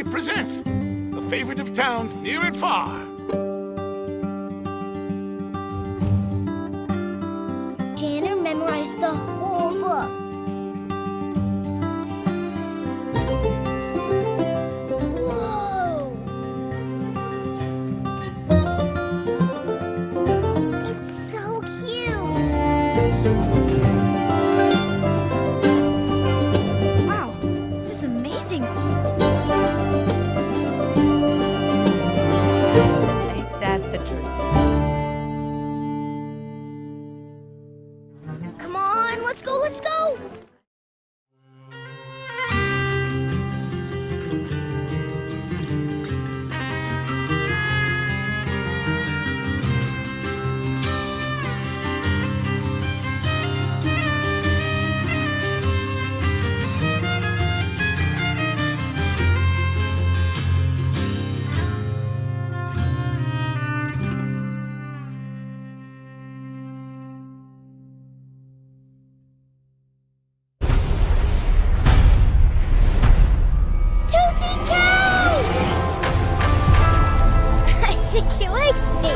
Present the favorite of towns near and far. Janner memorized the whole book. Whoa! It's so cute. Wow, this is amazing. Come on, let's go, let's go! He likes me.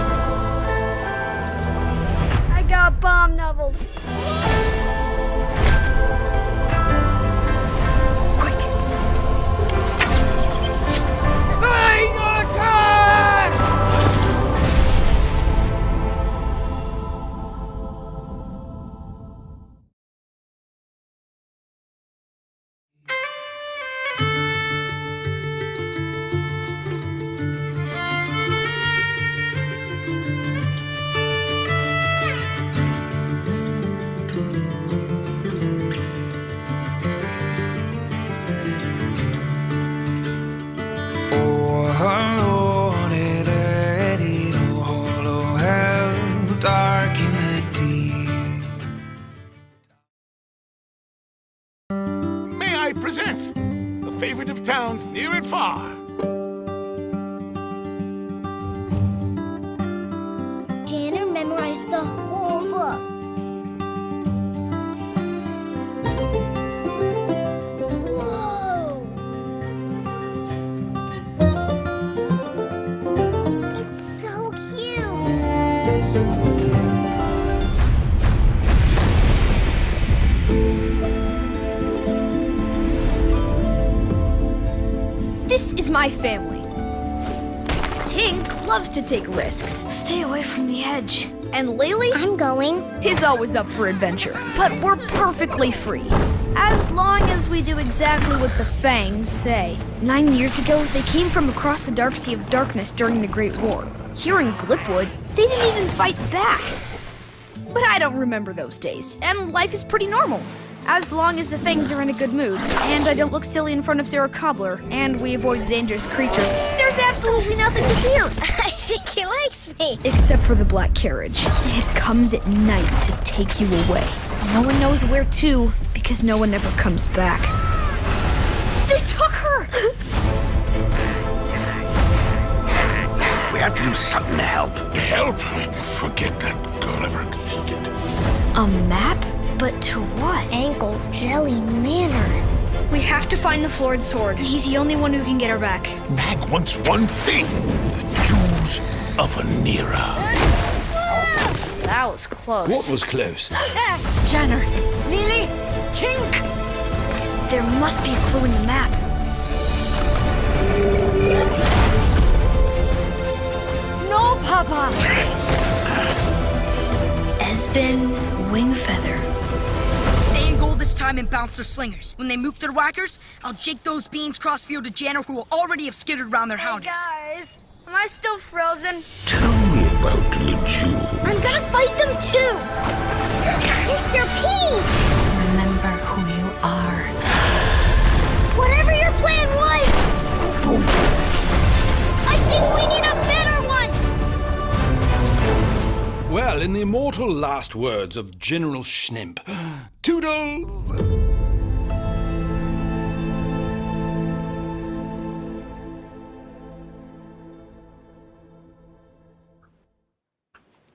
I got bomb nubbled. Quick! Fang attack! Present the favorite of towns near and far. Janner memorized the whole book. Whoa! It's so cute. This is my family. Tink loves to take risks. Stay away from the edge. And Laylee I'm going. is always up for adventure. But we're perfectly free. As long as we do exactly what the Fangs say. 9 years ago, they came from across the dark sea of darkness during the Great War. Here in Glipwood, they didn't even fight back. But I don't remember those days, and life is pretty normal. As long as the Fangs are in a good mood, and I don't look silly in front of Sarah Cobbler, and we avoid the dangerous creatures, there's absolutely nothing to fear. I think he likes me. Except for the Black Carriage. It comes at night to take you away. No one knows where to, because no one ever comes back. They took her! We have to do something to help. Help? Forget that girl ever existed. A map? But to what? Ankle Jelly Manor. We have to find the Florid Sword. He's the only one who can get her back. Mag wants one thing, the jewels of Anira. That was close. What was close? Jenner! Lily! Tink! There must be a clue in the map. No, Papa! Esben Wingfeather. Stay in goal this time and bounce their slingers. When they mook their whackers, I'll jake those beans crossfield to Janner, who will already have skittered around their hounders. Guys, am I still frozen? Tell me about the jewel. I'm gonna fight them too! Mr. P! Remember who you are. Whatever your plan was! Well, in the immortal last words of General Schnimp, toodles!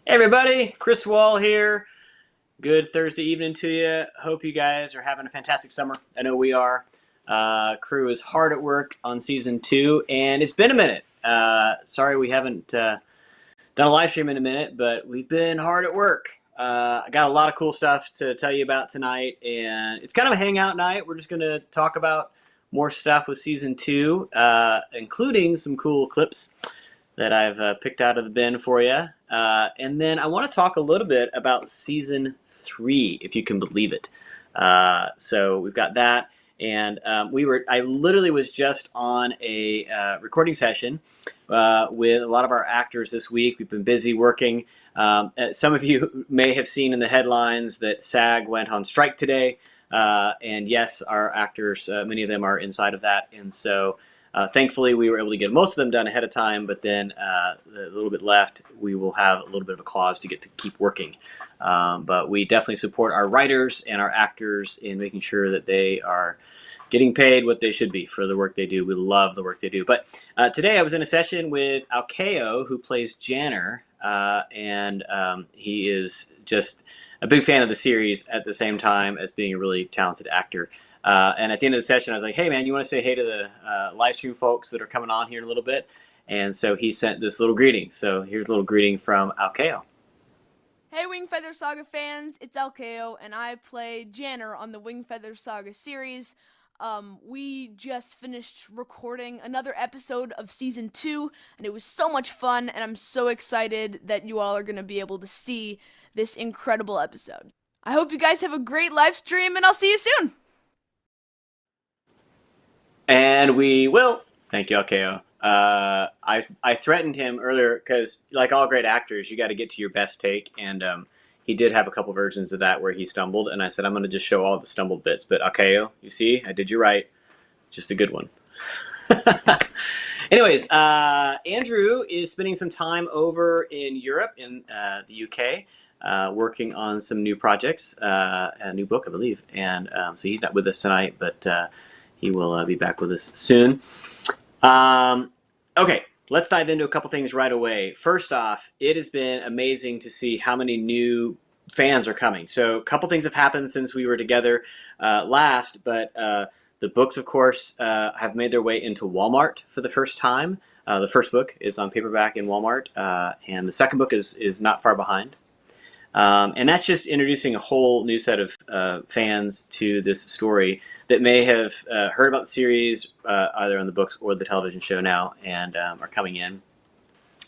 Hey everybody, Chris Wall here. Good Thursday evening to you. Hope you guys are having a fantastic summer. I know we are. Crew is hard at work on season 2, and it's been a minute. Sorry we haven't done a live stream in a minute, but we've been hard at work. I got a lot of cool stuff to tell you about tonight, and it's kind of a hangout night. We're just going to talk about more stuff with season 2, including some cool clips that I've picked out of the bin for you. And then I want to talk a little bit about season 3, if you can believe it. So we've got that, and I literally was just on a recording session with a lot of our actors this week. We've been busy working. Some of you may have seen in the headlines that SAG went on strike today, and yes, our actors, many of them are inside of that, and so thankfully, we were able to get most of them done ahead of time, but then a little bit left, we will have a little bit of a clause to get to keep working. But we definitely support our writers and our actors in making sure that they are getting paid what they should be for the work they do. We love the work they do. But today I was in a session with Alkeo, who plays Janner, and he is just a big fan of the series at the same time as being a really talented actor. And at the end of the session, I was like, hey, man, you want to say hey to the live stream folks that are coming on here in a little bit? And so he sent this little greeting. So here's a little greeting from Alkeo. Hey, Wingfeather Saga fans, it's Alkeo, and I play Janner on the Wingfeather Saga series. We just finished recording another episode of Season 2, and it was so much fun, and I'm so excited that you all are going to be able to see this incredible episode. I hope you guys have a great live stream, and I'll see you soon! And we will. Thank you, Alkeo. I threatened him earlier because, like all great actors, you got to get to your best take. And he did have a couple versions of that where he stumbled. And I said, I'm going to just show all the stumbled bits. But Alkeo, you see, I did you right. Just a good one. Anyways, Andrew is spending some time over in Europe, in the UK, working on some new projects, a new book, I believe. And so he's not with us tonight, but he will be back with us soon. Okay, let's dive into a couple things right away. First off, it has been amazing to see how many new fans are coming. So a couple things have happened since we were together last, but the books, of course, have made their way into Walmart for the first time. The first book is on paperback in Walmart, and the second book is not far behind. And that's just introducing a whole new set of fans to this story that may have heard about the series either on the books or the television show now and are coming in.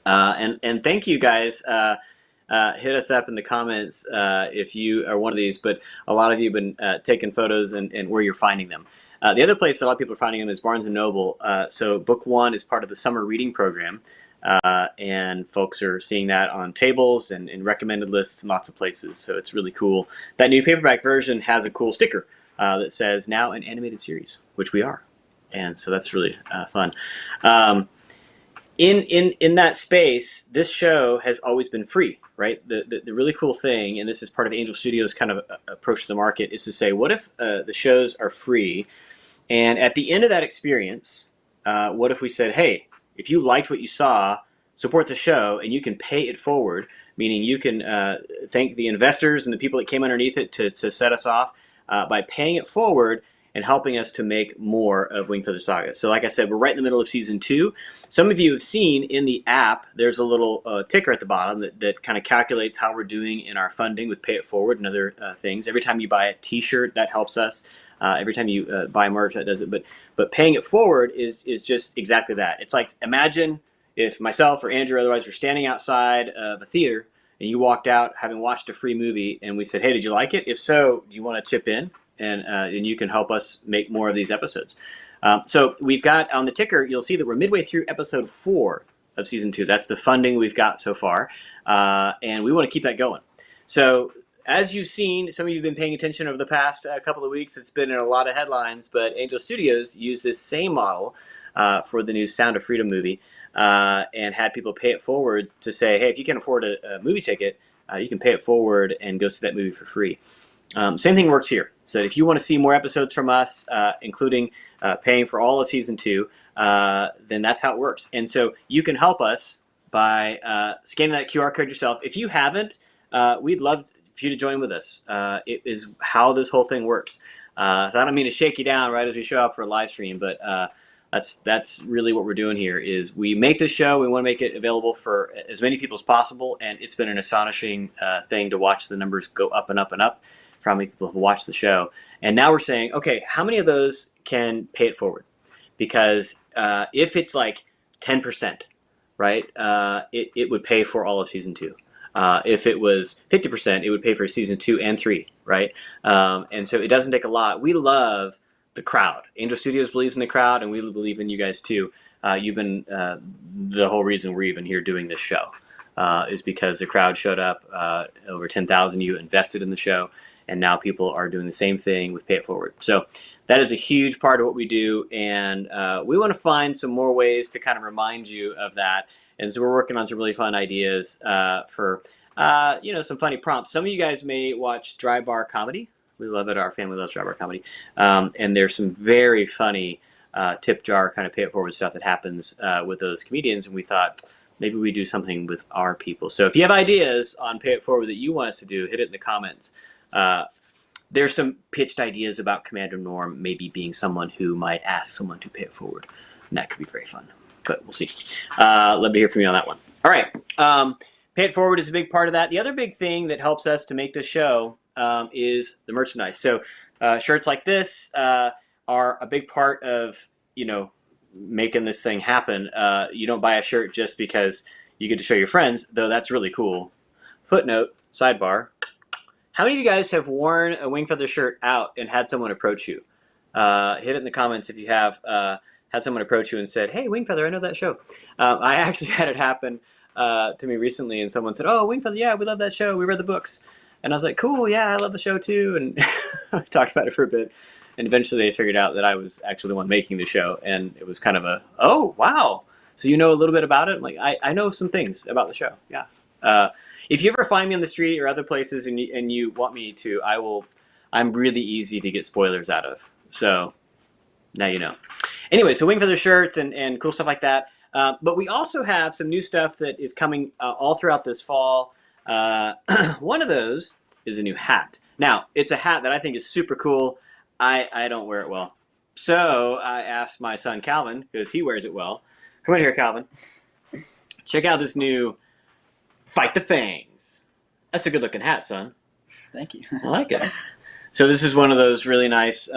And thank you guys. Hit us up in the comments if you are one of these, but a lot of you have been taking photos and where you're finding them. The other place a lot of people are finding them is Barnes & Noble. So book 1 is part of the summer reading program. And folks are seeing that on tables and in recommended lists in lots of places. So it's really cool. That new paperback version has a cool sticker that says now an animated series, which we are. And so that's really fun. In that space, this show has always been free, right? The really cool thing, and this is part of Angel Studios' kind of approach to the market, is to say, what if the shows are free? And at the end of that experience, what if we said, hey, if you liked what you saw, support the show, and you can pay it forward, meaning you can thank the investors and the people that came underneath it to set us off by paying it forward and helping us to make more of Wingfeather Saga. So like I said, we're right in the middle of Season 2. Some of you have seen in the app, there's a little ticker at the bottom that kind of calculates how we're doing in our funding with Pay It Forward and other things. Every time you buy a t-shirt, that helps us. Every time you buy merch, that does it. But paying it forward is just exactly that. It's like, imagine if myself or Andrew or otherwise were standing outside of a theater and you walked out having watched a free movie and we said, hey, did you like it? If so, do you want to chip in? And you can help us make more of these episodes. So we've got on the ticker, you'll see that we're midway through episode 4 of Season 2. That's the funding we've got so far. And we want to keep that going. So as you've seen, some of you have been paying attention over the past couple of weeks. It's been in a lot of headlines, but Angel Studios used this same model for the new Sound of Freedom movie and had people pay it forward to say, hey, if you can't afford a movie ticket, you can pay it forward and go see that movie for free. Same thing works here. So if you want to see more episodes from us, including paying for all of season 2, then that's how it works. And so you can help us by scanning that QR code yourself. If you haven't, we'd love for you to join with us. It is how this whole thing works. So I don't mean to shake you down right as we show up for a live stream, but that's really what we're doing here. Is we make this show, we want to make it available for as many people as possible, and it's been an astonishing thing to watch the numbers go up and up and up for how many people have watched the show. And now we're saying, okay, how many of those can pay it forward? Because if it's like 10%, right, it would pay for all of season 2. If it was 50%, it would pay for season 2 and 3, right? And so it doesn't take a lot. We love the crowd. Angel Studios believes in the crowd, and we believe in you guys too. You've been the whole reason we're even here doing this show is because the crowd showed up. Over 10,000 of you invested in the show, and now people are doing the same thing with Pay It Forward. So that is a huge part of what we do, and we want to find some more ways to kind of remind you of that. And so we're working on some really fun ideas for, some funny prompts. Some of you guys may watch Dry Bar Comedy. We love it. Our family loves Dry Bar Comedy. And there's some very funny tip jar kind of pay it forward stuff that happens with those comedians. And we thought maybe we do something with our people. So if you have ideas on pay it forward that you want us to do, hit it in the comments. There's some pitched ideas about Commander Norm maybe being someone who might ask someone to pay it forward. And that could be very fun. But we'll see. Love to hear from you on that one. All right. Pay it forward is a big part of that. The other big thing that helps us to make this show is the merchandise. So shirts like this are a big part of, making this thing happen. You don't buy a shirt just because you get to show your friends, though that's really cool. Footnote, sidebar. How many of you guys have worn a Wingfeather shirt out and had someone approach you? Hit it in the comments if you have had someone approach you and said, hey, Wingfeather, I know that show. I actually had it happen to me recently, and someone said, oh, Wingfeather, yeah, we love that show. We read the books. And I was like, cool, yeah, I love the show too. And I talked about it for a bit. And eventually they figured out that I was actually the one making the show. And it was kind of a, oh, wow. So you know a little bit about it? I'm like, I know some things about the show, yeah. If you ever find me on the street or other places and you want me to, I'm really easy to get spoilers out of. So now you know. Anyway, so Wingfeather shirts and cool stuff like that. But we also have some new stuff that is coming all throughout this fall. One of those is a new hat. Now, it's a hat that I think is super cool. I don't wear it well. So I asked my son Calvin, because he wears it well. Come in here, Calvin. Check out this new Fight the Fangs. That's a good looking hat, son. Thank you. I like it. So this is one of those really nice,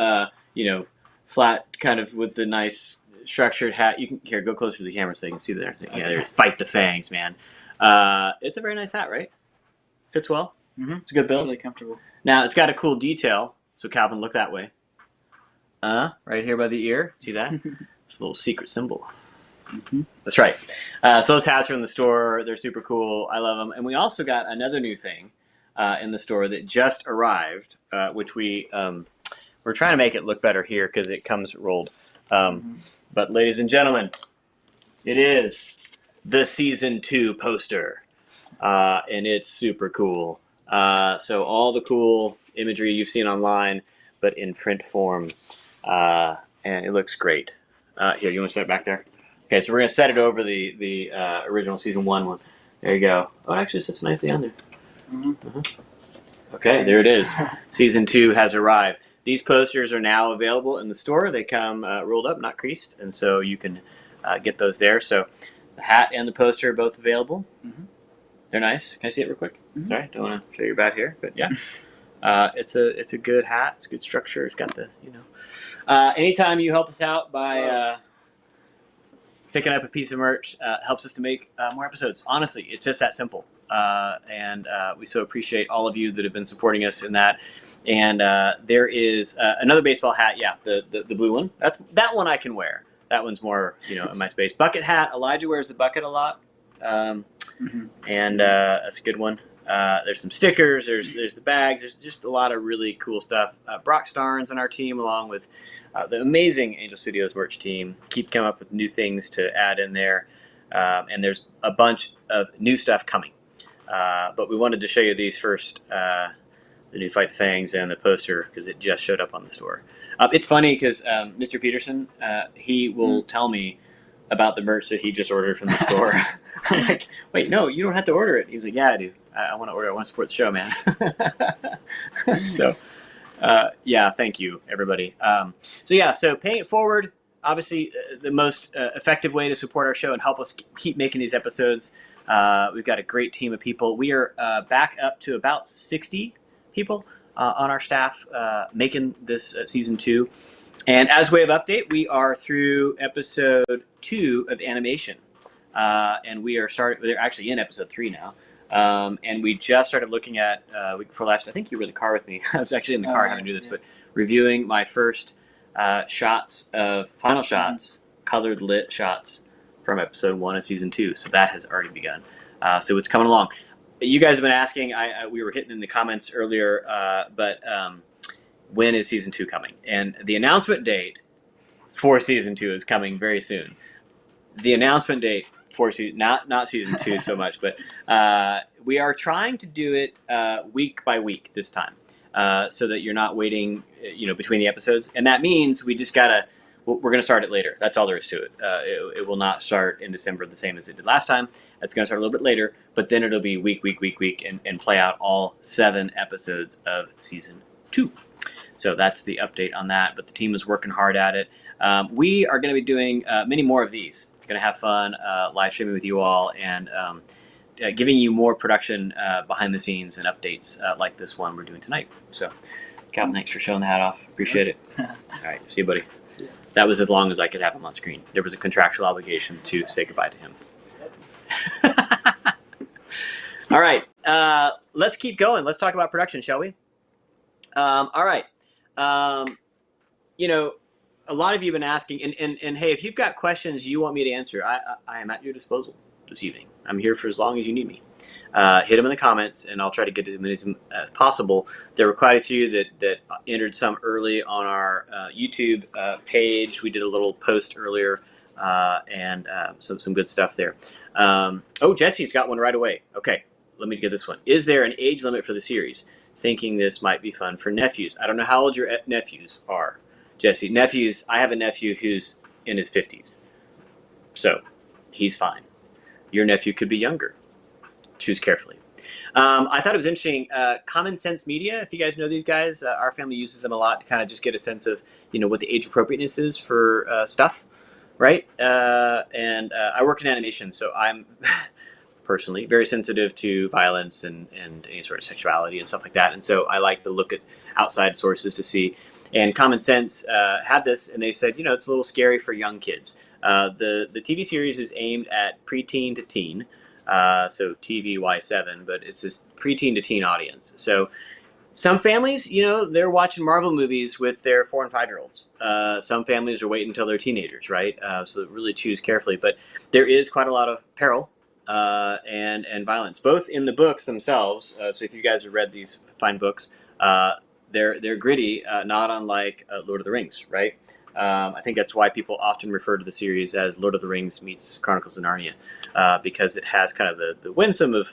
flat kind of with the nice structured hat. You can here go closer to the camera so you can see there. Yeah, there's Fight the Fangs, man. It's a very nice hat, right? Fits well. Mm-hmm. It's a good build. Really comfortable. Now it's got a cool detail. So Calvin, look that way. Right here by the ear. See that? It's a little secret symbol. Mm-hmm. That's right. So those hats are in the store. They're super cool. I love them. And we also got another new thing in the store that just arrived, which we're trying to make it look better here because it comes rolled. But ladies and gentlemen, it is the Season 2 poster. And it's super cool. So all the cool imagery you've seen online, but in print form. And it looks great. Here, you want to set it back there? Okay, so we're going to set it over the original Season 1 one. There you go. Oh, it actually sits nicely on there. Mm-hmm. Okay, there it is. Season 2 has arrived. These posters are now available in the store. They come rolled up, not creased, and so you can get those there. So the hat and the poster are both available. Mm-hmm. They're nice. Can I see it real quick? Mm-hmm. Sorry, don't want to show your bad hair, but yeah. It's a good hat. It's a good structure. It's got the, anytime you help us out by picking up a piece of merch, helps us to make more episodes. Honestly, it's just that simple. And we so appreciate all of you that have been supporting us in that. And there is another baseball hat. Yeah, the blue one. That one I can wear. That one's more, in my space. Bucket hat. Elijah wears the bucket a lot. And that's a good one. There's some stickers, there's the bags, there's just a lot of really cool stuff. Brock Starnes on our team, along with the amazing Angel Studios merch team, keep coming up with new things to add in there. And there's a bunch of new stuff coming. But we wanted to show you these first, the new Fight the Fangs and the poster, because it just showed up on the store. It's funny because Mr. Peterson, he will tell me about the merch that he just ordered from the store. I'm like, wait, no, you don't have to order it. He's like, yeah, I do. I want to order it. I want to support the show, man. So, yeah, thank you, everybody. So paying it forward, obviously the most effective way to support our show and help us keep making these episodes. We've got a great team of people. We are back up to about 60 people on our staff making this season 2. And as way of update, we are through episode 2 of animation. And we're actually in episode 3 now. And we just started looking at, before last, I think you were in the car with me. I was actually in the car having to do this, but reviewing my first final shots, colored lit shots from episode 1 of season 2. So that has already begun. So it's coming along. You guys have been asking, we were hitting in the comments earlier, but when is season 2 coming? And the announcement date for season 2 is coming very soon. The announcement date for season, not season 2 so much, but we are trying to do it week by week this time, so that you're not waiting, between the episodes. And that means we just we're going to start it later. That's all there is to it. It will not start in December the same as it did last time. It's going to start a little bit later, but then it'll be week, and play out all 7 episodes of season 2. So that's the update on that. But the team is working hard at it. We are going to be doing many more of these. Going to have fun live streaming with you all and giving you more production behind the scenes and updates like this one we're doing tonight. So, Calvin, thanks for showing the hat off. Appreciate it. All right, see you, buddy. See ya. That was as long as I could have him on screen. There was a contractual obligation to say goodbye to him. All right, let's keep going. Let's talk about production, shall we? All right. A lot of you have been asking, and hey, if you've got questions you want me to answer, I am at your disposal this evening. I'm here for as long as you need me. Hit them in the comments, and I'll try to get to as many as possible. There were quite a few that entered some early on our YouTube page. We did a little post earlier, and some good stuff there. Jesse's got one right away. Okay, let me get this one. Is there an age limit for the series? Thinking this might be fun for nephews. I don't know how old your nephews are, Jesse. Nephews, I have a nephew who's in his 50s. So, he's fine. Your nephew could be younger. Choose carefully. I thought it was interesting. Common Sense Media, if you guys know these guys, our family uses them a lot to kind of just get a sense of, what the age appropriateness is for stuff, right? And I work in animation, so I'm personally very sensitive to violence and any sort of sexuality and stuff like that. And so I like to look at outside sources to see. And Common Sense had this, and they said, it's a little scary for young kids. The TV series is aimed at preteen to teen, so TVY7, but it's this preteen to teen audience. So some families, they're watching Marvel movies with their 4 and 5-year-olds. Some families are waiting until they're teenagers, right? So really choose carefully. But there is quite a lot of peril and violence, both in the books themselves. So if you guys have read these fine books, they're gritty, not unlike Lord of the Rings, right? I think that's why people often refer to the series as Lord of the Rings meets Chronicles of Narnia, because it has kind of the winsome of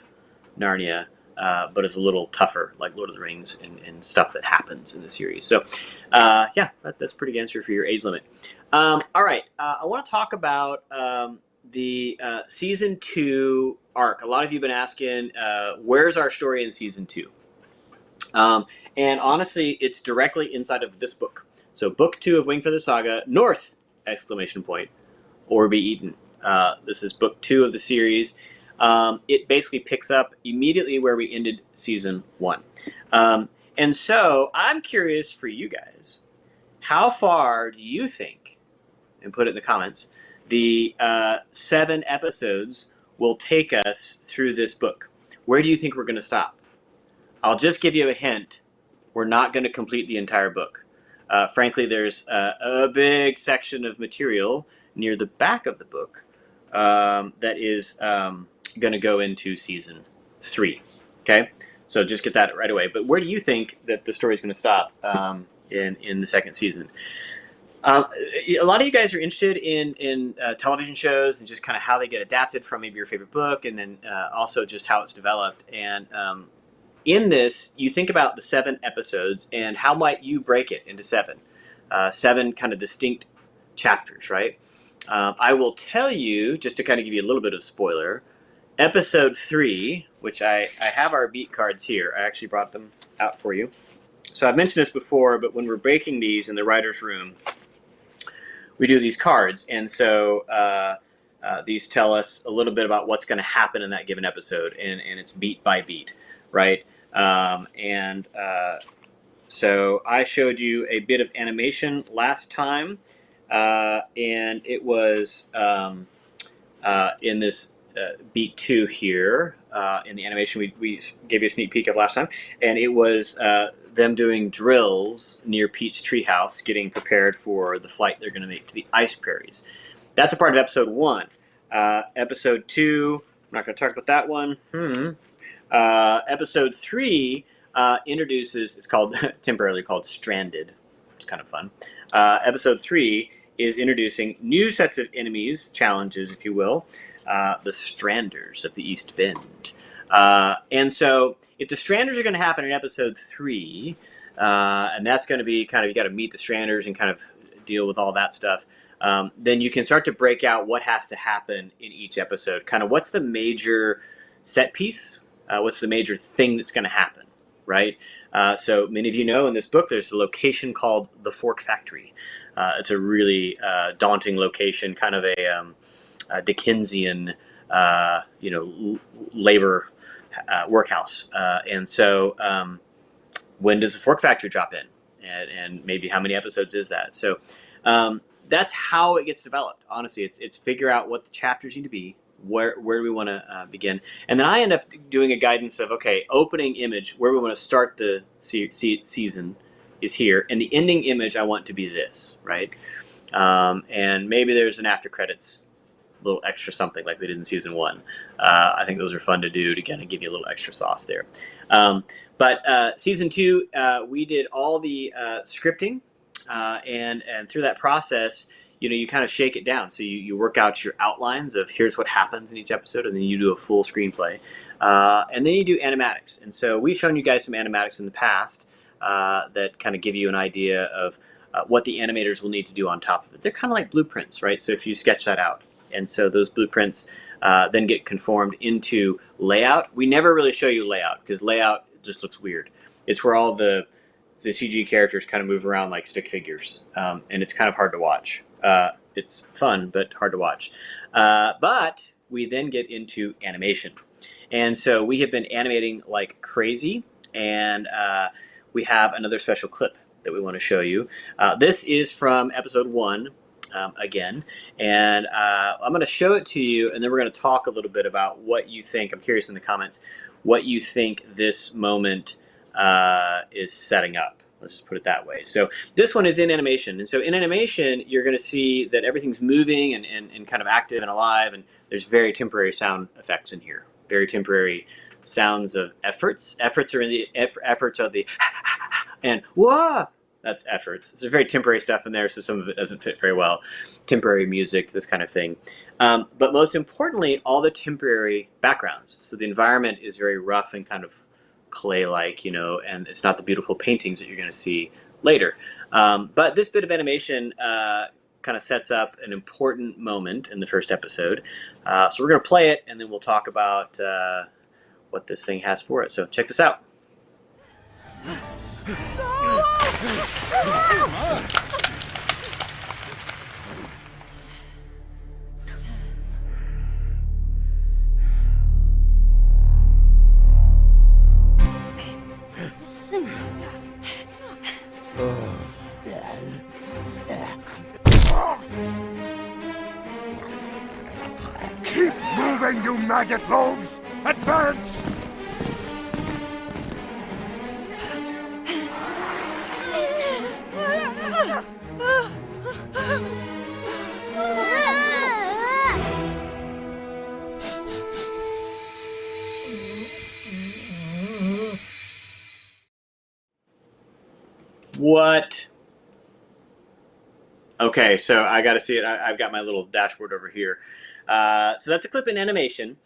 Narnia, but it's a little tougher, like Lord of the Rings and stuff that happens in the series. So, that's a pretty good answer for your age limit. All right, I want to talk about the Season 2 arc. A lot of you have been asking, where's our story in Season 2? And honestly, it's directly inside of this book. So Book 2 of Wingfeather Saga, North! ! Or Be Eaten. This is Book 2 of the series. It basically picks up immediately where we ended Season 1. And so I'm curious for you guys, how far do you think, and put it in the comments, the 7 episodes will take us through this book? Where do you think we're going to stop? I'll just give you a hint. We're not going to complete the entire book. Frankly, there's a big section of material near the back of the book that is going to go into Season 3. Okay? So just get that right away. But where do you think that the story is going to stop in the second season? A lot of you guys are interested in television shows and just kind of how they get adapted from maybe your favorite book, and then also just how it's developed. And in this, you think about the 7 episodes and how might you break it into 7, 7 kind of distinct chapters, right? I will tell you, just to kind of give you a little bit of spoiler, episode 3, which I have our beat cards here. I actually brought them out for you. So I've mentioned this before, but when we're breaking these in the writer's room, we do these cards, and so these tell us a little bit about what's going to happen in that given episode, and it's beat by beat, right? So I showed you a bit of animation last time, and it was in this beat 2 here, in the animation we gave you a sneak peek of last time, and it was them doing drills near Pete's treehouse, getting prepared for the flight they're going to make to the ice prairies. That's a part of episode 1. Episode 2, I'm not going to talk about that one. Episode 3 introduces, it's called temporarily called Stranded. It's kind of fun. Episode 3 is introducing new sets of enemies, challenges, if you will, the Stranders of the East Bend. And so if the Stranders are going to happen in episode 3, and that's going to be kind of, you got to meet the Stranders and kind of deal with all that stuff, then you can start to break out what has to happen in each episode. Kind of what's the major set piece? What's the major thing that's going to happen, right? So many of you know in this book there's a location called the Fork Factory. It's a really daunting location, kind of a Dickensian, labor workhouse. And so when does the Fork Factory drop in? And maybe how many episodes is that? So that's how it gets developed. Honestly, it's figure out what the chapters need to be, where do we want to begin. And then I end up doing a guidance of, okay, opening image, where we want to start the season is here, and the ending image I want to be this, right? And maybe there's an after credits little extra something like we did in season 1. I think those are fun to do to kind of give you a little extra sauce there. But season 2, we did all the scripting, and through that process, you kind of shake it down. So you work out your outlines of here's what happens in each episode, and then you do a full screenplay, and then you do animatics. And so we've shown you guys some animatics in the past that kind of give you an idea of what the animators will need to do on top of it. They're kind of like blueprints, right? So if you sketch that out, and so those blueprints then get conformed into layout. We never really show you layout because layout just looks weird. It's where all the CG characters kind of move around like stick figures, and it's kind of hard to watch. It's fun, but hard to watch. But we then get into animation. And so we have been animating like crazy, and we have another special clip that we want to show you. This is from episode 1, again, and I'm going to show it to you, and then we're going to talk a little bit about what you think. I'm curious in the comments what you think this moment is setting up. Let's just put it that way. So this one is in animation. And so in animation, you're going to see that everything's moving and kind of active and alive, and there's very temporary sound effects in here. Very temporary sounds of efforts. Efforts are in the efforts of the and whoa. That's efforts. It's a very temporary stuff in there, so some of it doesn't fit very well. Temporary music, this kind of thing. But most importantly, all the temporary backgrounds. So the environment is very rough and kind of clay-like, and it's not the beautiful paintings that you're going to see later. But this bit of animation kind of sets up an important moment in the first episode. So we're going to play it, and then we'll talk about what this thing has for it. So check this out. Keep moving, you maggot loaves! Advance! What Okay, so I got to see it. I've got my little dashboard over here. So that's a clip in animation,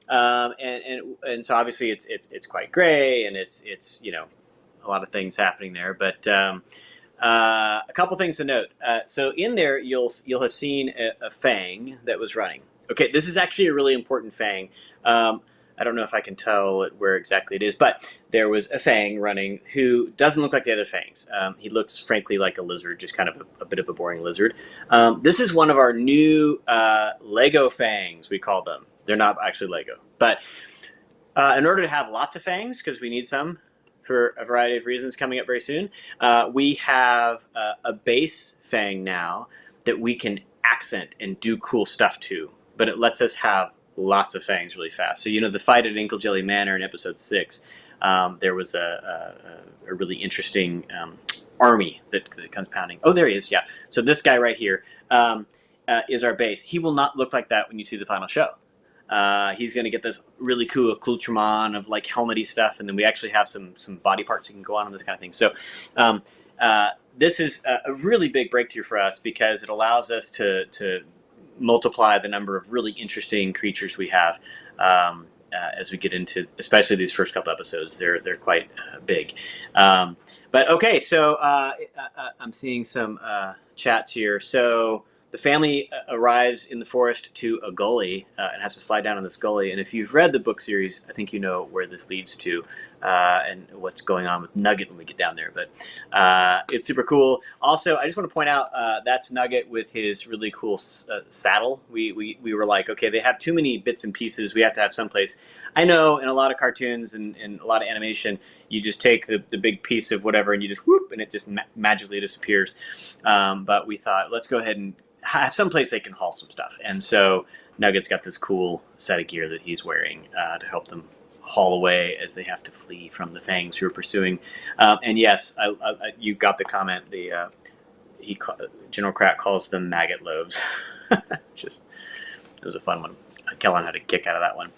and so obviously it's quite gray, and it's a lot of things happening there. But a couple things to note. So in there, you'll have seen a Fang that was running. Okay, this is actually a really important Fang. I don't know if I can tell where exactly it is, but there was a Fang running who doesn't look like the other Fangs. He looks, frankly, like a lizard, just kind of a bit of a boring lizard. This is one of our new Lego Fangs, we call them. They're not actually Lego. But in order to have lots of Fangs, because we need some for a variety of reasons coming up very soon, we have a base Fang now that we can accent and do cool stuff to, but it lets us have lots of Fangs really fast. So, the fight at Inkle Jelly Manor in episode 6, there was a really interesting army that comes pounding. Oh, there he is, yeah. So this guy right here is our base. He will not look like that when you see the final show. He's going to get this really cool accoutrement of like helmety stuff, and then we actually have some body parts that can go on this kind of thing. So this is a really big breakthrough for us because it allows us to multiply the number of really interesting creatures we have as we get into, especially these first couple episodes. They're quite big. But okay, so I'm seeing some chats here. So the family arrives in the forest to a gully and has to slide down on this gully. And if you've read the book series, I think you know where this leads to and what's going on with Nugget when we get down there. But it's super cool. Also, I just want to point out that's Nugget with his really cool saddle. We were like, okay, they have too many bits and pieces. We have to have someplace. I know in a lot of cartoons and a lot of animation, you just take the big piece of whatever and you just whoop, and it just magically disappears. But we thought, let's go ahead and have some place they can haul some stuff. And so Nugget's got this cool set of gear that he's wearing to help them haul away as they have to flee from the Fangs who are pursuing. And yes, you got the comment. General Krat calls them maggot loaves. It was a fun one. Kellen had a kick out of that one.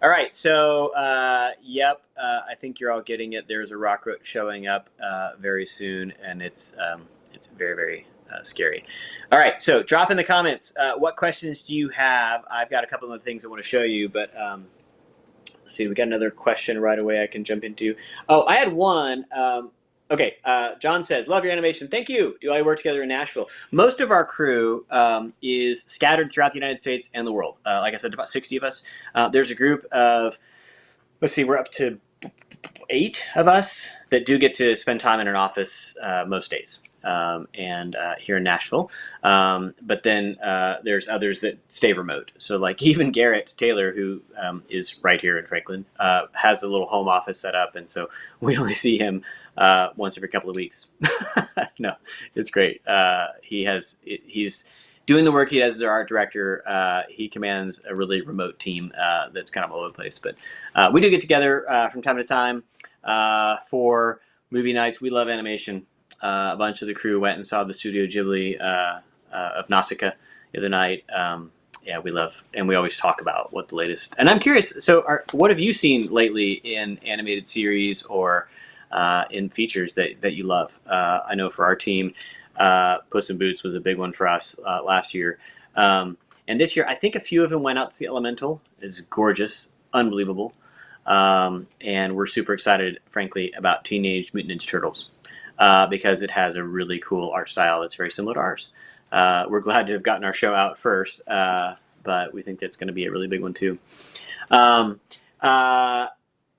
All right, so yep, I think you're all getting it. There's a rockroach showing up very soon, and it's very, very scary. All right, so drop in the comments. What questions do you have? I've got a couple of things I want to show you, but let's see. We got another question right away I can jump into. Oh, I had one. Okay, John says, love your animation. Thank you. Do I work together in Nashville? Most of our crew is scattered throughout the United States and the world. Like I said, about 60 of us. There's a group of, let's see, we're up to 8 of us that do get to spend time in an office most days. And here in Nashville. But then there's others that stay remote. So like even Garrett Taylor, who is right here in Franklin, has a little home office set up. And so we only see him once every couple of weeks. No, it's great. He's doing the work he does as our art director. He commands a really remote team that's kind of all over the place. But we do get together from time to time for movie nights. We love animation. A bunch of the crew went and saw the Studio Ghibli of Nausicaa the other night. Yeah, we love, and we always talk about what the latest. And I'm curious, so what have you seen lately in animated series or in features that you love? I know for our team, Puss in Boots was a big one for us last year. And this year, I think a few of them went out to see Elemental. It's gorgeous, unbelievable. And we're super excited, frankly, about Teenage Mutant Ninja Turtles. Because it has a really cool art style that's very similar to ours. We're glad to have gotten our show out first, but we think that's going to be a really big one too. Are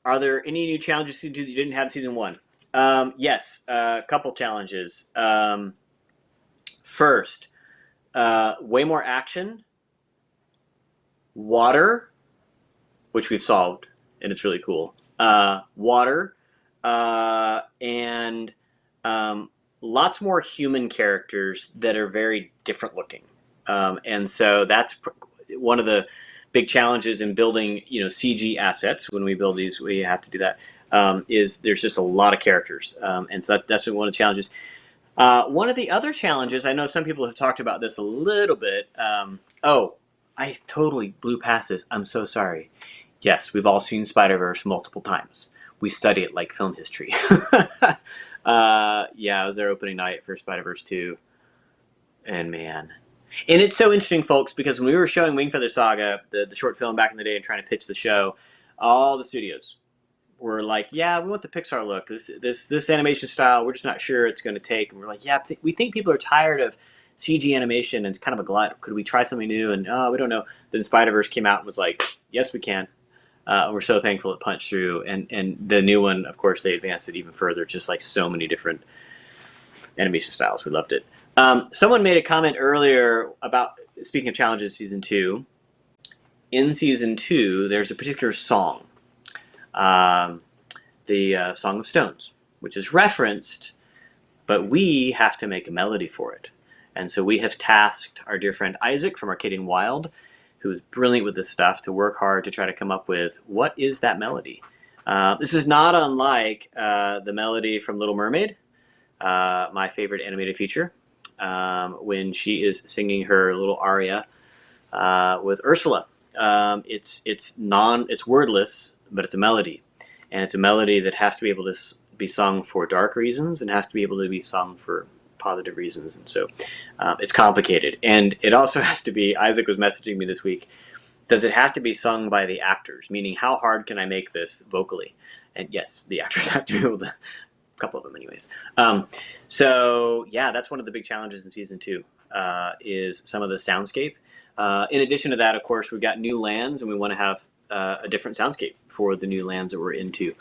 there any new challenges that you didn't have in season 1? Yes, a couple challenges. First, way more action, water, which we've solved, and it's really cool. Water, and lots more human characters that are very different looking. And so that's one of the big challenges in building, CG assets. When we build these, we have to do that. Is there's just a lot of characters. And so that's one of the challenges. One of the other challenges, I know some people have talked about this a little bit. Oh, I totally blew past this. I'm so sorry. Yes, we've all seen Spider-Verse multiple times. We study it like film history. Yeah, it was our opening night for Spider-Verse 2. And man. And it's so interesting, folks, because when we were showing Wingfeather Saga, the short film back in the day and trying to pitch the show, all the studios were like, yeah, we want the Pixar look. This animation style, we're just not sure it's going to take. And we're like, yeah, we think people are tired of CG animation and it's kind of a glut. Could we try something new? And we don't know. Then Spider-Verse came out and was like, yes, we can. We're so thankful it punched through. And the new one, of course, they advanced it even further. Just like so many different animation styles. We loved it. Someone made a comment earlier about, speaking of challenges, Season 2. In Season 2, there's a particular song. The Song of Stones, which is referenced, but we have to make a melody for it. And so we have tasked our dear friend Isaac from Arcadian Wild, who is brilliant with this stuff, to work hard to try to come up with what is that melody. This is not unlike the melody from Little Mermaid, my favorite animated feature, when she is singing her little aria with Ursula. It's wordless, but it's a melody, and it's a melody that has to be able to be sung for dark reasons and has to be able to be sung for positive reasons. And so it's complicated, and it also has to be, Isaac was messaging me this week, does it have to be sung by the actors, meaning how hard can I make this vocally? And yes, the actors have to be able to, a couple of them anyways. So yeah, that's one of the big challenges in Season 2, is some of the soundscape. In addition to that, of course, we've got new lands, and we want to have a different soundscape for the new lands that we're into.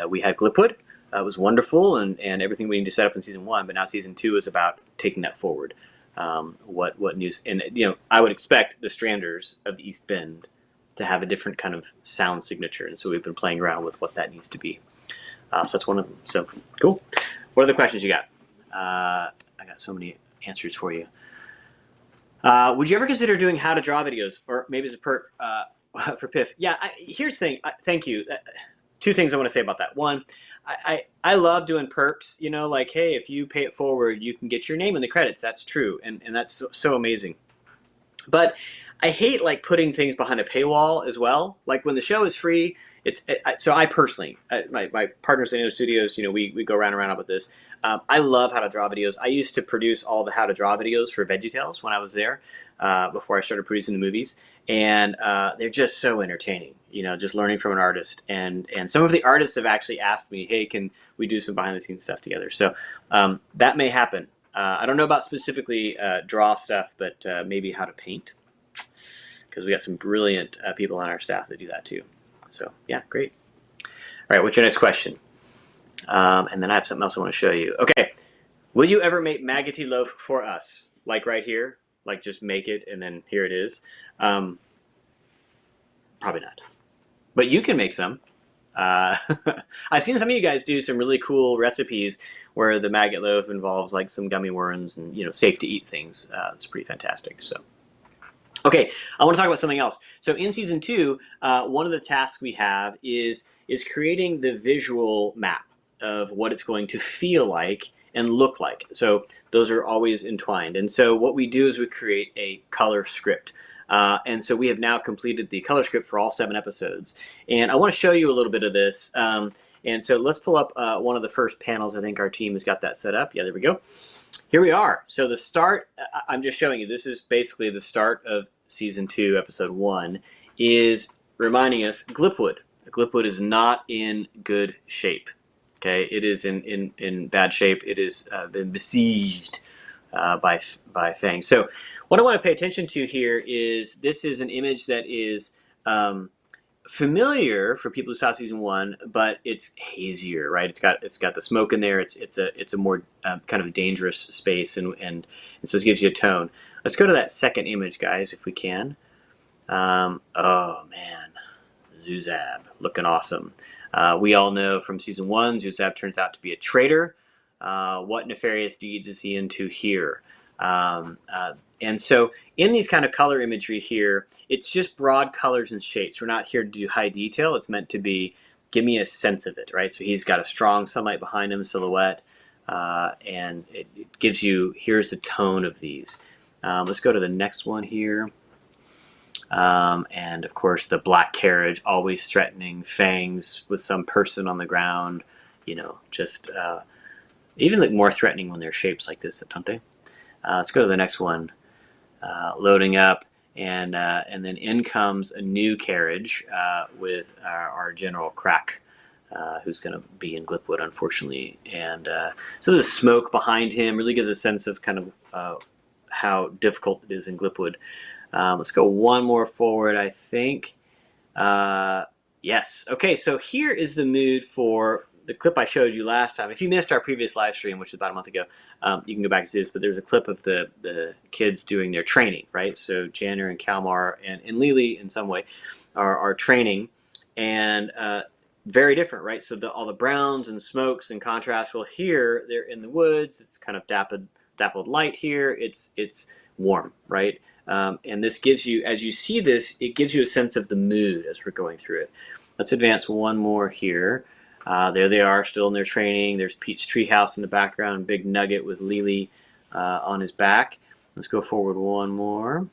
We had Glipwood. It was wonderful, and everything we need to set up in Season 1, but now Season 2 is about taking that forward. What news, and I would expect the Stranders of the East Bend to have a different kind of sound signature, and so we've been playing around with what that needs to be. So that's one of them. So cool. What are the questions you got? I got so many answers for you. Would you ever consider doing how to draw videos, or maybe as a perk for Piff? Yeah, here's the thing. Thank you. Two things I want to say about that. One, I love doing perks. Like, hey, if you pay it forward, you can get your name in the credits. That's true, and that's so amazing. But I hate like putting things behind a paywall as well. Like when the show is free, so I personally, my partners in other studios, we go round and round about this. I love how to draw videos. I used to produce all the how to draw videos for VeggieTales when I was there, before I started producing the movies, and they're just so entertaining. Just learning from an artist, and some of the artists have actually asked me, hey, can we do some behind the scenes stuff together? So that may happen. I don't know about specifically draw stuff, but maybe how to paint, because we got some brilliant people on our staff that do that too. So yeah, great. All right, what's your next question? And then I have something else I want to show you. Okay, will you ever make Maggoty loaf for us? Like right here? Like just make it and then here it is? Probably not. But you can make some. I've seen some of you guys do some really cool recipes where the maggot loaf involves like some gummy worms and safe to eat things. It's pretty fantastic. So. Okay, I want to talk about something else. So in Season 2, one of the tasks we have is creating the visual map of what it's going to feel like and look like. So those are always entwined. And so what we do is we create a color script. And so we have now completed the color script for all 7 episodes. And I want to show you a little bit of this. And so let's pull up one of the first panels. I think our team has got that set up. Yeah, there we go. Here we are. So the start, I'm just showing you, this is basically the start of Season 2, Episode 1, is reminding us Glipwood. Glipwood is not in good shape. Okay, it is in bad shape. It has been besieged by Fangs. So what I want to pay attention to here is this is an image that is familiar for people who saw Season 1, but it's hazier, right? It's got the smoke in there. It's a more kind of dangerous space, and so this gives you a tone. Let's go to that second image, guys, if we can. Oh man, Zuzab, looking awesome. We all know from Season 1, Zuzab turns out to be a traitor. What nefarious deeds is he into here? And so in these kind of color imagery here, it's just broad colors and shapes. We're not here to do high detail. It's meant to be, give me a sense of it, right? So he's got a strong sunlight behind him, silhouette, and it gives you, here's the tone of these. Let's go to the next one here. And of course the black carriage, always threatening, Fangs with some person on the ground, just even look more threatening when they're shapes like this, don't they? Let's go to the next one. Loading up, and then in comes a new carriage with our General Crack, who's going to be in Glipwood, unfortunately. And so the smoke behind him really gives a sense of kind of how difficult it is in Glipwood. Let's go one more forward, I think. Yes. Okay, so here is the mood for the clip I showed you last time. If you missed our previous live stream, which was about a month ago, you can go back and see this, but there's a clip of the kids doing their training, right? So Janner and Kalmar and Lily in some way are training, and very different, right? So all the browns and smokes and contrast. Well, here they're in the woods. It's kind of dappled light here. It's warm, right? And this gives you, as you see this, it gives you a sense of the mood as we're going through it. Let's advance one more here. There they are, still in their training. There's Pete's treehouse in the background, big nugget with Lily on his back. Let's go forward one more.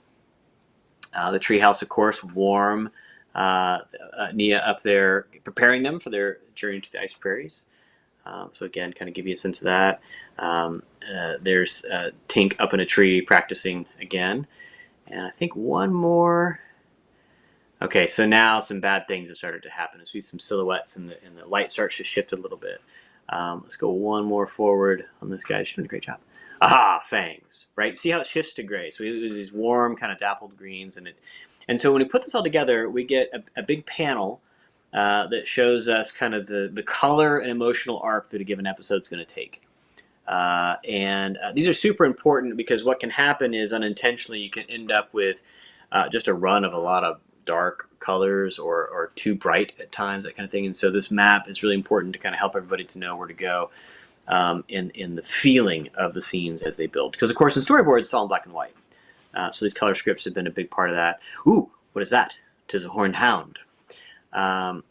The treehouse, of course, warm. Nia up there preparing them for their journey to the ice prairies. So again, kind of give you a sense of that. There's Tink up in a tree practicing again. And I think one more. Okay, so now some bad things have started to happen. As we see some silhouettes and the light starts to shift a little bit. Let's go one more forward on this guy. He's doing a great job. Aha, Fangs, right? See how it shifts to gray. So it was these warm, kind of dappled greens. And so when we put this all together, we get a big panel that shows us kind of the color and emotional arc that a given episode is going to take. These are super important because what can happen is unintentionally you can end up with just a run of a lot of dark colors or too bright at times, that kind of thing. And so this map is really important to kind of help everybody to know where to go in the feeling of the scenes as they build. Because, of course, in storyboards, it's all in black and white. So these color scripts have been a big part of that. Ooh, what is that? 'Tis a horned hound.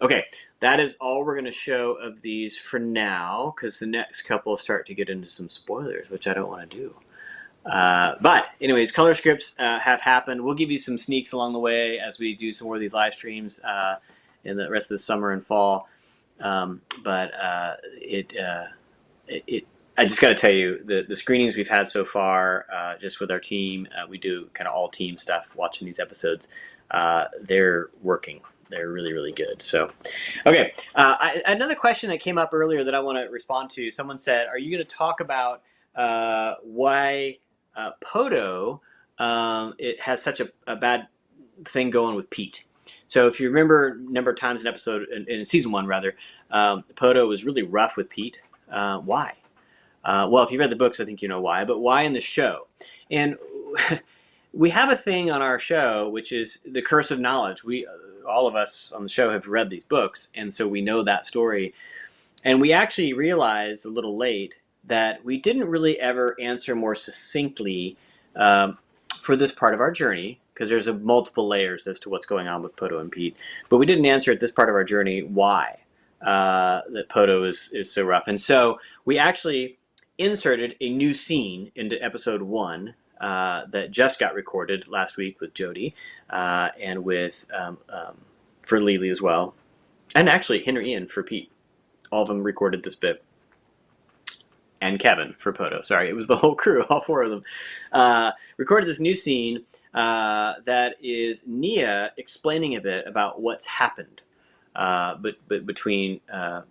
Okay, that is all we're going to show of these for now, because the next couple start to get into some spoilers, which I don't want to do. But anyways, color scripts have happened. We'll give you some sneaks along the way as we do some more of these live streams in the rest of the summer and fall. I just got to tell you, the screenings we've had so far, just with our team, we do kind of all team stuff watching these episodes. They're working. They're really, really good. So, okay. Another question that came up earlier that I want to respond to. Someone said, are you going to talk about why Poto it has such a bad thing going with Pete? So if you remember a number of times in episode, in season 1 rather, Poto was really rough with Pete. Why? Well, if you read the books, I think you know why. But why in the show? And we have a thing on our show, which is the curse of knowledge. All of us on the show have read these books, and so we know that story. And we actually realized a little late that we didn't really ever answer more succinctly for this part of our journey, because there's multiple layers as to what's going on with Poto and Pete. But we didn't answer at this part of our journey why that Poto is so rough. And so we actually inserted a new scene into episode 1 that just got recorded last week with Jody and with for Lily as well, and actually Henry Ian for Pete. All of them recorded this bit, and Kevin for Poto. Sorry, it was the whole crew, all 4 of them. Recorded this new scene that is Nia explaining a bit about what's happened, but between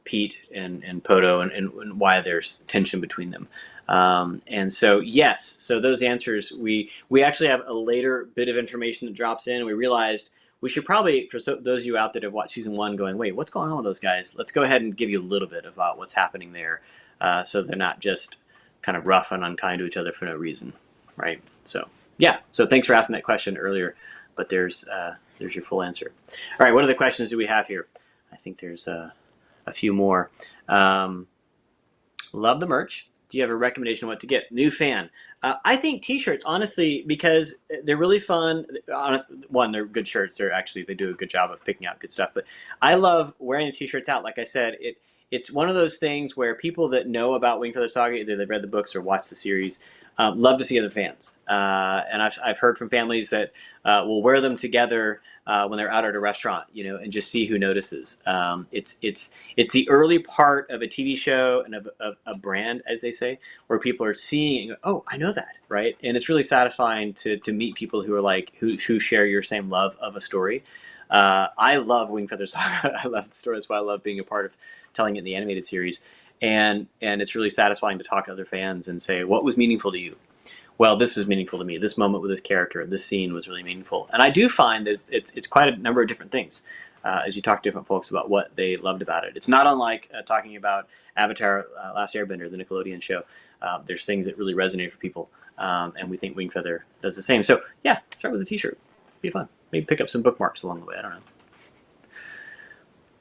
Pete and Poto and why there's tension between them. And so, yes, so those answers, we actually have a later bit of information that drops in, and we realized we should probably, for those of you out that have watched season 1 going, wait, what's going on with those guys? Let's go ahead and give you a little bit about what's happening there, so they're not just kind of rough and unkind to each other for no reason, right? So, yeah, so thanks for asking that question earlier, but there's your full answer. All right, what other questions do we have here? I think there's a few more. Love the merch. Do you have a recommendation on what to get? New fan. I think T-shirts, honestly, because they're really fun. One, they're good shirts. They do a good job of picking out good stuff. But I love wearing the T-shirts out. Like I said, it's one of those things where people that know about Wingfeather Saga, either they've read the books or watched the series, love to see other fans. And I've heard from families that will wear them together when they're out at a restaurant, and just see who notices. It's the early part of a TV show and of a brand, as they say, where people are seeing and go, oh, I know that, right? And it's really satisfying to meet people who are who share your same love of a story. I love Wingfeather Saga. I love the story. That's why I love being a part of telling it in the animated series. And it's really satisfying to talk to other fans and say, what was meaningful to you? Well, this was meaningful to me. This moment with this character, this scene was really meaningful. And I do find that it's quite a number of different things as you talk to different folks about what they loved about it. It's not unlike talking about Avatar Last Airbender, the Nickelodeon show. There's things that really resonate for people. And we think Wingfeather does the same. So, yeah, start with a t-shirt. Be fun. Maybe pick up some bookmarks along the way. I don't know.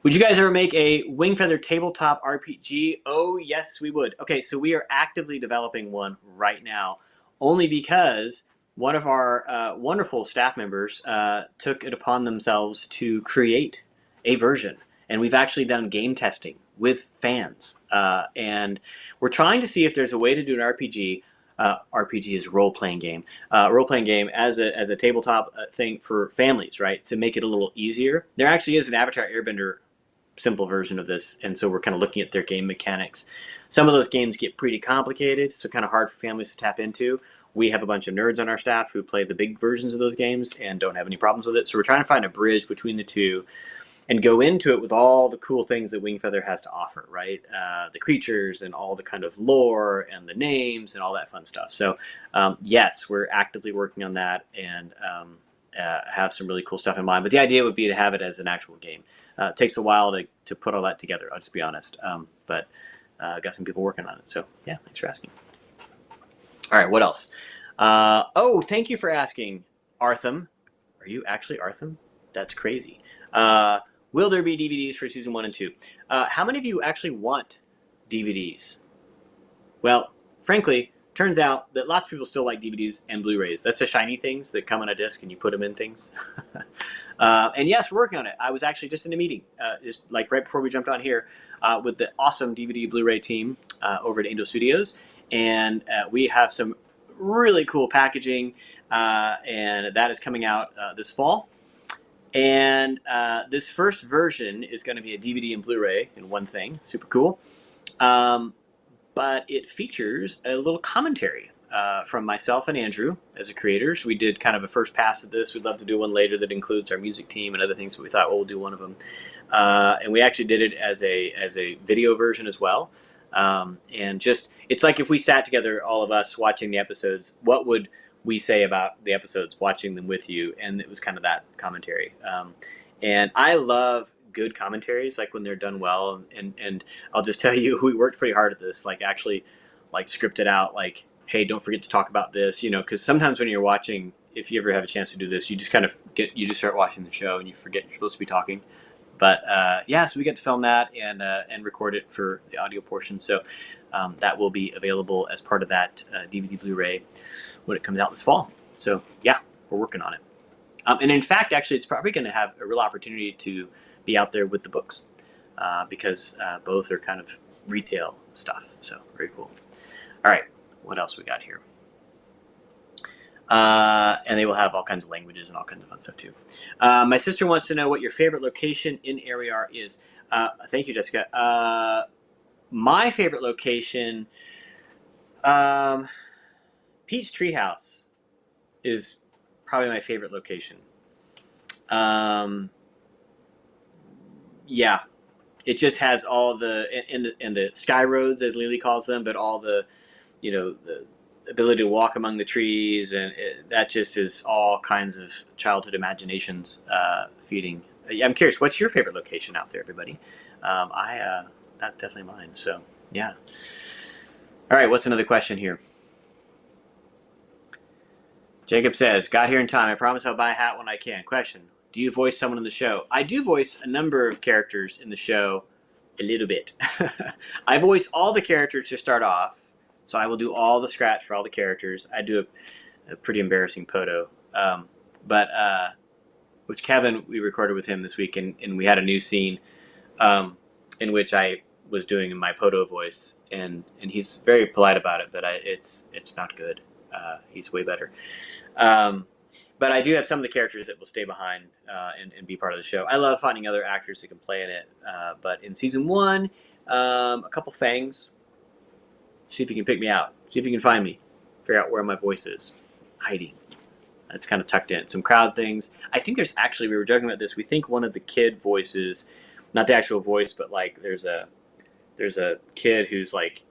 Would you guys ever make a Wingfeather tabletop RPG? Oh, yes, we would. Okay, so we are actively developing one right now, only because one of our wonderful staff members took it upon themselves to create a version. And we've actually done game testing with fans. And we're trying to see if there's a way to do an RPG. RPG is role-playing game. Role-playing game as a tabletop thing for families, right? To make it a little easier. There actually is an Avatar Airbender simple version of this, and so we're kind of looking at their game mechanics. Some of those games get pretty complicated, so kind of hard for families to tap into. We have a bunch of nerds on our staff who play the big versions of those games and don't have any problems with it. So we're trying to find a bridge between the two and go into it with all the cool things that Wingfeather has to offer, right? The creatures and all the kind of lore and the names and all that fun stuff. So yes, we're actively working on that and have some really cool stuff in mind. But the idea would be to have it as an actual game. It takes a while to put all that together, I'll just be honest. But got some people working on it. So yeah, thanks for asking. All right, what else? Oh, thank you for asking, Artham. Are you actually Artham? That's crazy. Will there be DVDs for season 1 and 2? How many of you actually want DVDs? Well, frankly, turns out that lots of people still like DVDs and Blu-rays. That's the shiny things that come on a disc and you put them in things. And yes, we're working on it. I was actually just in a meeting, just like right before we jumped on here, with the awesome DVD Blu-ray team over at Angel Studios. And we have some really cool packaging, and that is coming out this fall. And this first version is going to be a DVD and Blu-ray in one thing. Super cool. But it features a little commentary from myself and Andrew as a creators. We did kind of a first pass at this. We'd love to do one later that includes our music team and other things, but we thought, well, we'll do one of them. And we actually did it as a video version as well. And just, it's like if we sat together, all of us watching the episodes, what would we say about the episodes, watching them with you? And it was kind of that commentary. And I love good commentaries, like when they're done well. And I'll just tell you, we worked pretty hard at this, like actually like scripted out, like, hey, don't forget to talk about this, because sometimes when you're watching, if you ever have a chance to do this, you just kind of you just start watching the show and you forget you're supposed to be talking. But yeah, so we get to film that and record it for the audio portion. So that will be available as part of that DVD Blu-ray when it comes out this fall. So yeah, we're working on it. And in fact, actually, it's probably going to have a real opportunity to be out there with the books because both are kind of retail stuff. So very cool. All right, what else we got here? And they will have all kinds of languages and all kinds of fun stuff too. My sister wants to know what your favorite location in Aerwiar is. Thank you, Jessica. My favorite location, Pete's Treehouse is probably my favorite location. Yeah, it just has all the sky roads, as Lily calls them, but all the, the ability to walk among the trees, and that just is all kinds of childhood imaginations feeding. I'm curious, what's your favorite location out there, everybody? That's definitely mine. So yeah. All right, what's another question here? Jacob says, got here in time. I promise I'll buy a hat when I can. Question, do you voice someone in the show? I do voice a number of characters in the show, a little bit. I voice all the characters to start off. So I will do all the scratch for all the characters. I do a pretty embarrassing Poto. Which Kevin, we recorded with him this week, and we had a new scene in which I was doing my Poto voice, and he's very polite about it, but it's not good. He's way better. But I do have some of the characters that will stay behind and be part of the show. I love finding other actors that can play in it. But in season 1, a couple Fangs. See if you can pick me out. See if you can find me. Figure out where my voice is. Hiding. That's kind of tucked in. Some crowd things. I think there's actually, we were joking about this, we think one of the kid voices, not the actual voice, but like there's a kid who's like,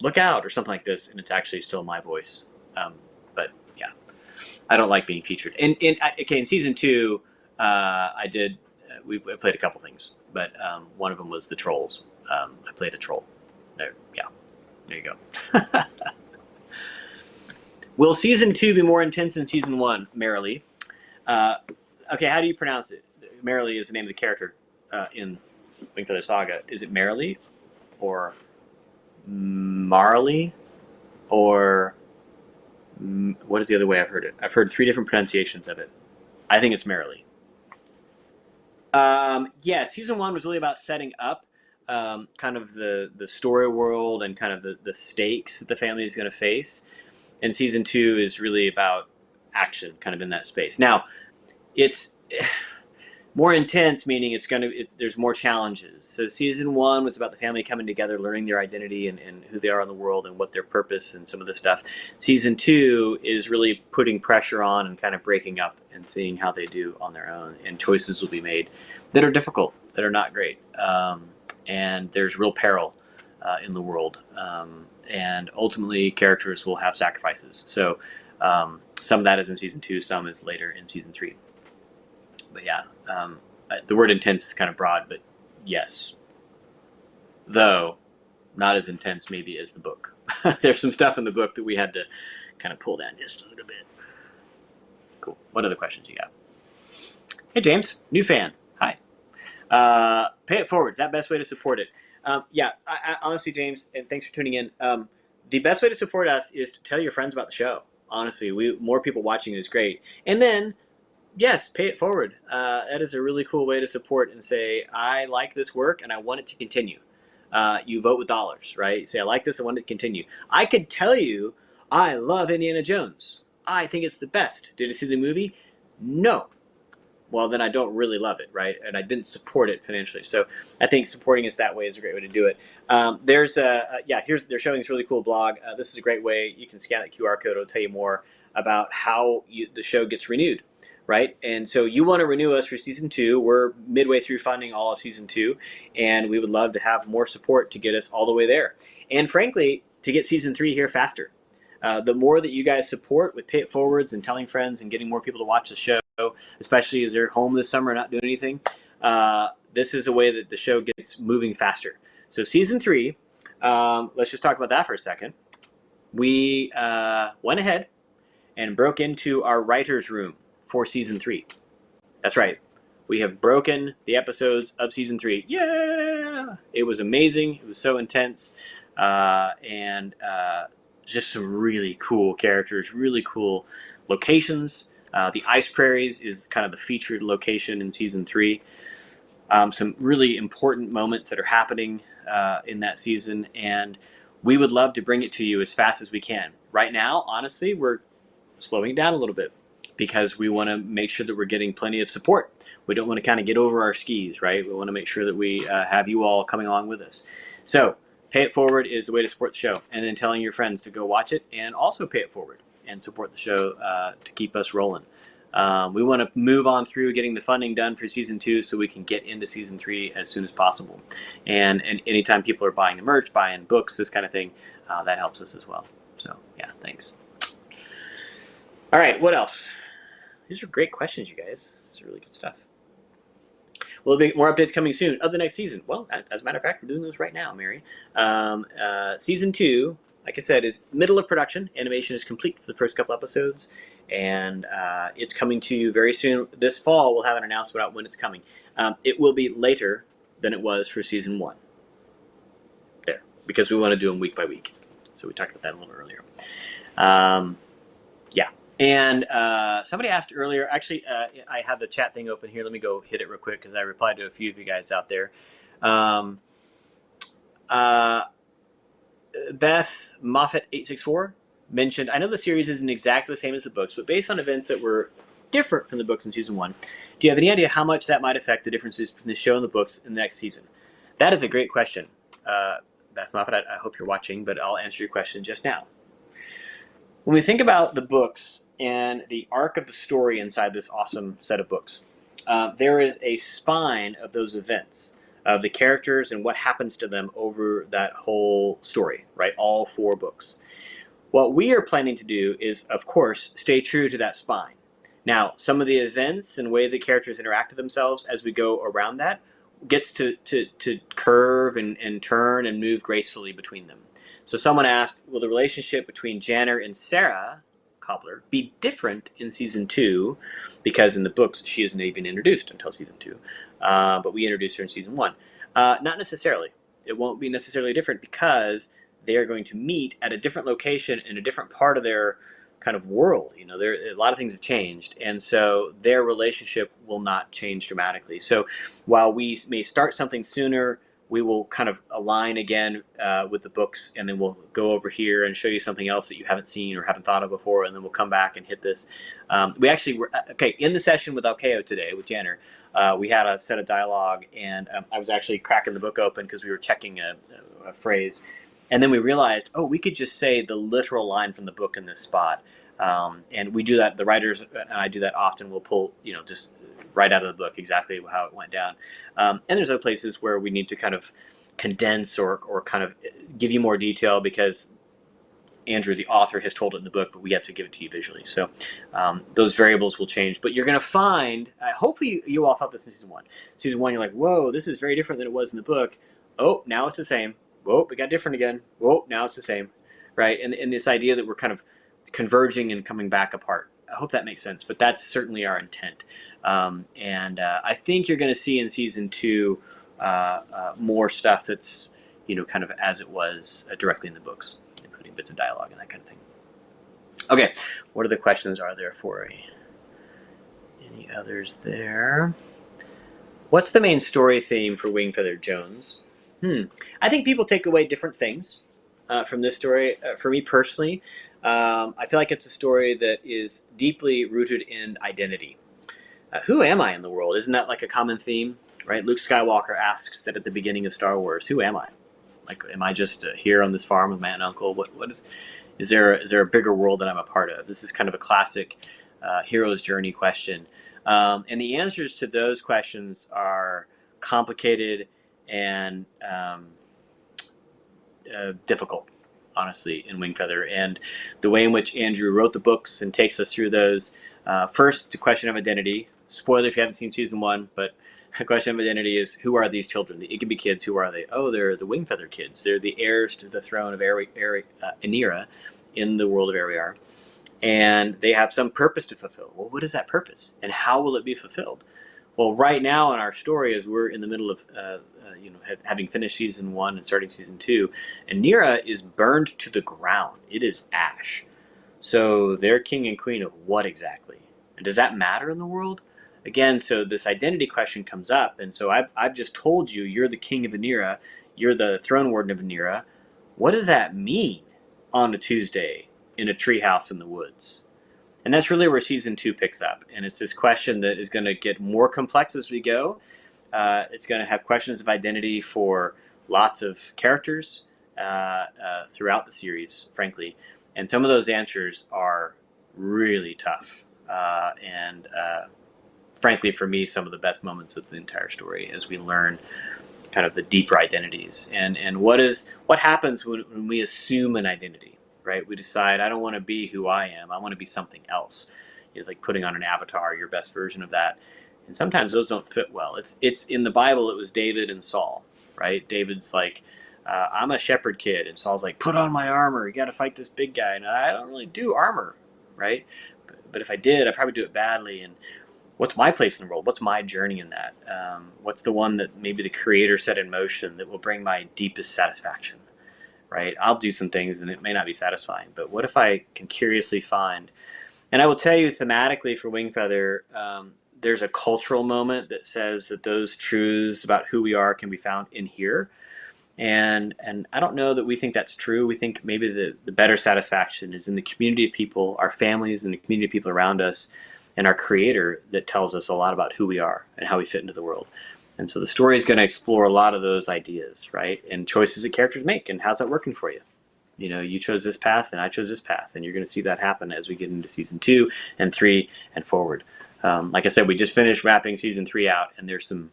look out, or something like this, and it's actually still my voice. But yeah, I don't like being featured. In season 2, we played a couple things, but one of them was the trolls. I played a troll. There you go. Will season 2 be more intense than season 1, Merrily? Okay, how do you pronounce it? Merrily is the name of the character in Wingfeather Saga. Is it Merrily, or Marley, or what is the other way I've heard it? I've heard 3 different pronunciations of it. I think it's Merrily. Yeah, season 1 was really about setting up kind of the story world and kind of the stakes that the family is going to face. And season 2 is really about action, kind of in that space. Now, it's more intense, meaning there's more challenges. So season 1 was about the family coming together, learning their identity and who they are in the world and what their purpose and some of this stuff. Season 2 is really putting pressure on and kind of breaking up and seeing how they do on their own. And choices will be made that are difficult, that are not great. And there's real peril in the world. And ultimately, characters will have sacrifices. So some of that is in season 2, some is later in season 3. But yeah, the word intense is kind of broad, but yes. Though, not as intense maybe as the book. There's some stuff in the book that we had to kind of pull down just a little bit. Cool. What other questions you got? Hey, James, new fan. Hi. Pay it forward. Is that best way to support it? Yeah, I, honestly, James, and thanks for tuning in. The best way to support us is to tell your friends about the show. Honestly, more people watching is great. And then, yes, pay it forward. That is a really cool way to support and say, I like this work and I want it to continue. You vote with dollars, right? You say, I like this, I want it to continue. I could tell you, I love Indiana Jones. I think it's the best. Did you see the movie? No. Well, then I don't really love it, right? And I didn't support it financially. So I think supporting us that way is a great way to do it. They're showing this really cool blog. This is a great way. You can scan that QR code. It'll tell you more about how the show gets renewed, right? And so you want to renew us for season 2. We're midway through funding all of season 2, and we would love to have more support to get us all the way there. And frankly, to get season 3 here faster. The more that you guys support with pay it forwards and telling friends and getting more people to watch the show, especially as they're home this summer and not doing anything, this is a way that the show gets moving faster. So season 3, let's just talk about that for a second. We went ahead and broke into our writer's room for season 3. That's right. We have broken the episodes of season 3. Yeah! It was amazing. It was so intense. And just some really cool characters, really cool locations. The Ice Prairies is kind of the featured location in season 3. Some really important moments that are happening in that season, and we would love to bring it to you as fast as we can. Right now, honestly, we're slowing it down a little bit because we want to make sure that we're getting plenty of support. We don't want to kind of get over our skis, right? We want to make sure that we have you all coming along with us. So pay it forward is the way to support the show, and then telling your friends to go watch it and also pay it forward and support the show to keep us rolling. We want to move on through getting the funding done for season 2 so we can get into season 3 as soon as possible. And anytime people are buying the merch, buying books, this kind of thing, that helps us as well. So yeah, thanks. All right, what else? These are great questions, you guys. This is really good stuff. Will there be more updates coming soon of the next season? Well, as a matter of fact, we're doing those right now, Mary. Season 2, like I said, is middle of production. Animation is complete for the first couple episodes, and it's coming to you very soon. This fall, we'll have an announcement about when it's coming. It will be later than it was for season 1. There, because we want to do them week by week. So we talked about that a little earlier. Yeah. And somebody asked earlier, actually, I have the chat thing open here. Let me go hit it real quick because I replied to a few of you guys out there. Beth Moffat 864 mentioned, I know the series isn't exactly the same as the books, but based on events that were different from the books in season 1, do you have any idea how much that might affect the differences between the show and the books in the next season? That is a great question. Beth Moffat, I hope you're watching, but I'll answer your question just now. When we think about the books and the arc of the story inside this awesome set of books, there is a spine of those events, of the characters and what happens to them over that whole story, right? All 4 books. What we are planning to do is, of course, stay true to that spine. Now, some of the events and way the characters interact with themselves as we go around that gets to curve and turn and move gracefully between them. So someone asked, will the relationship between Janner and Sarah Cobbler be different in season 2? Because in the books, she isn't even introduced until season 2. But we introduced her in season 1. Not necessarily. It won't be necessarily different because they are going to meet at a different location in a different part of their kind of world. You know, a lot of things have changed, and so their relationship will not change dramatically. So while we may start something sooner, we will kind of align again with the books, and then we'll go over here and show you something else that you haven't seen or haven't thought of before, and then we'll come back and hit this. We actually were, in the session with Alkeo today, with Janner, we had a set of dialogue, and I was actually cracking the book open because we were checking a phrase. And then we realized, oh, we could just say the literal line from the book in this spot. And we do that, the writers and I do that often. We'll pull, just right out of the book exactly how it went down. And there's other places where we need to kind of condense or kind of give you more detail because Andrew, the author, has told it in the book, but we have to give it to you visually. So those variables will change. But you're going to find, hopefully you all felt this in season 1. Season 1, you're like, whoa, this is very different than it was in the book. Oh, now it's the same. Whoa, it got different again. Whoa, now it's the same, right? And this idea that we're kind of converging and coming back apart. I hope that makes sense, but that's certainly our intent. I think you're going to see in season 2 more stuff that's, kind of as it was directly in the books, including bits of dialogue and that kind of thing. Okay, what other questions are there for you? Any others there? What's the main story theme for Wingfeather Jones? I think people take away different things from this story. For me personally, I feel like it's a story that is deeply rooted in identity. Who am I in the world? Isn't that like a common theme, right? Luke Skywalker asks that at the beginning of Star Wars. Who am I? Like, am I just here on this farm with my aunt and uncle? What is there a bigger world that I'm a part of? This is kind of a classic hero's journey question. And the answers to those questions are complicated and difficult, honestly, in Wingfeather. And the way in which Andrew wrote the books and takes us through those, first, it's a question of identity. Spoiler if you haven't seen season 1, but the question of identity is, who are these children? The Igiby kids, who are they? Oh, they're the Wingfeather kids. They're the heirs to the throne of Aerwiar in the world of Aerwiar. And they have some purpose to fulfill. Well, what is that purpose? And how will it be fulfilled? Well, right now in our story, as we're in the middle of having finished season 1 and starting season 2, Aerwiar is burned to the ground. It is ash. So they're king and queen of what exactly? And does that matter in the world? Again, so this identity question comes up, and so I've just told you, you're the king of Aerwiar, you're the throne warden of Aerwiar. What does that mean on a Tuesday in a treehouse in the woods? And that's really where season 2 picks up. And it's this question that is going to get more complex as we go. It's going to have questions of identity for lots of characters throughout the series, frankly. And some of those answers are really tough. Frankly, for me, some of the best moments of the entire story as we learn kind of the deeper identities. And what happens when we assume an identity? Right? We decide, I don't want to be who I am. I want to be something else. It's like putting on an avatar, your best version of that. And sometimes those don't fit well. It's in the Bible, it was David and Saul, right? David's like, I'm a shepherd kid. And Saul's like, put on my armor. You got to fight this big guy. And I don't really do armor, right? But if I did, I'd probably do it badly. And what's my place in the world? What's my journey in that? What's the one that maybe the creator set in motion that will bring my deepest satisfaction? Right? I'll do some things and it may not be satisfying, but what if I can curiously find? And I will tell you thematically for Wingfeather, there's a cultural moment that says that those truths about who we are can be found in here. And I don't know that we think that's true. We think maybe the better satisfaction is in the community of people, our families, and the community of people around us, and our creator that tells us a lot about who we are and how we fit into the world. And so the story is going to explore a lot of those ideas, right? And choices that characters make, and how's that working for you? You know, you chose this path, and I chose this path, and you're going to see that happen as we get into season 2 and 3 and forward. Like I said, we just finished wrapping season 3 out, and there's some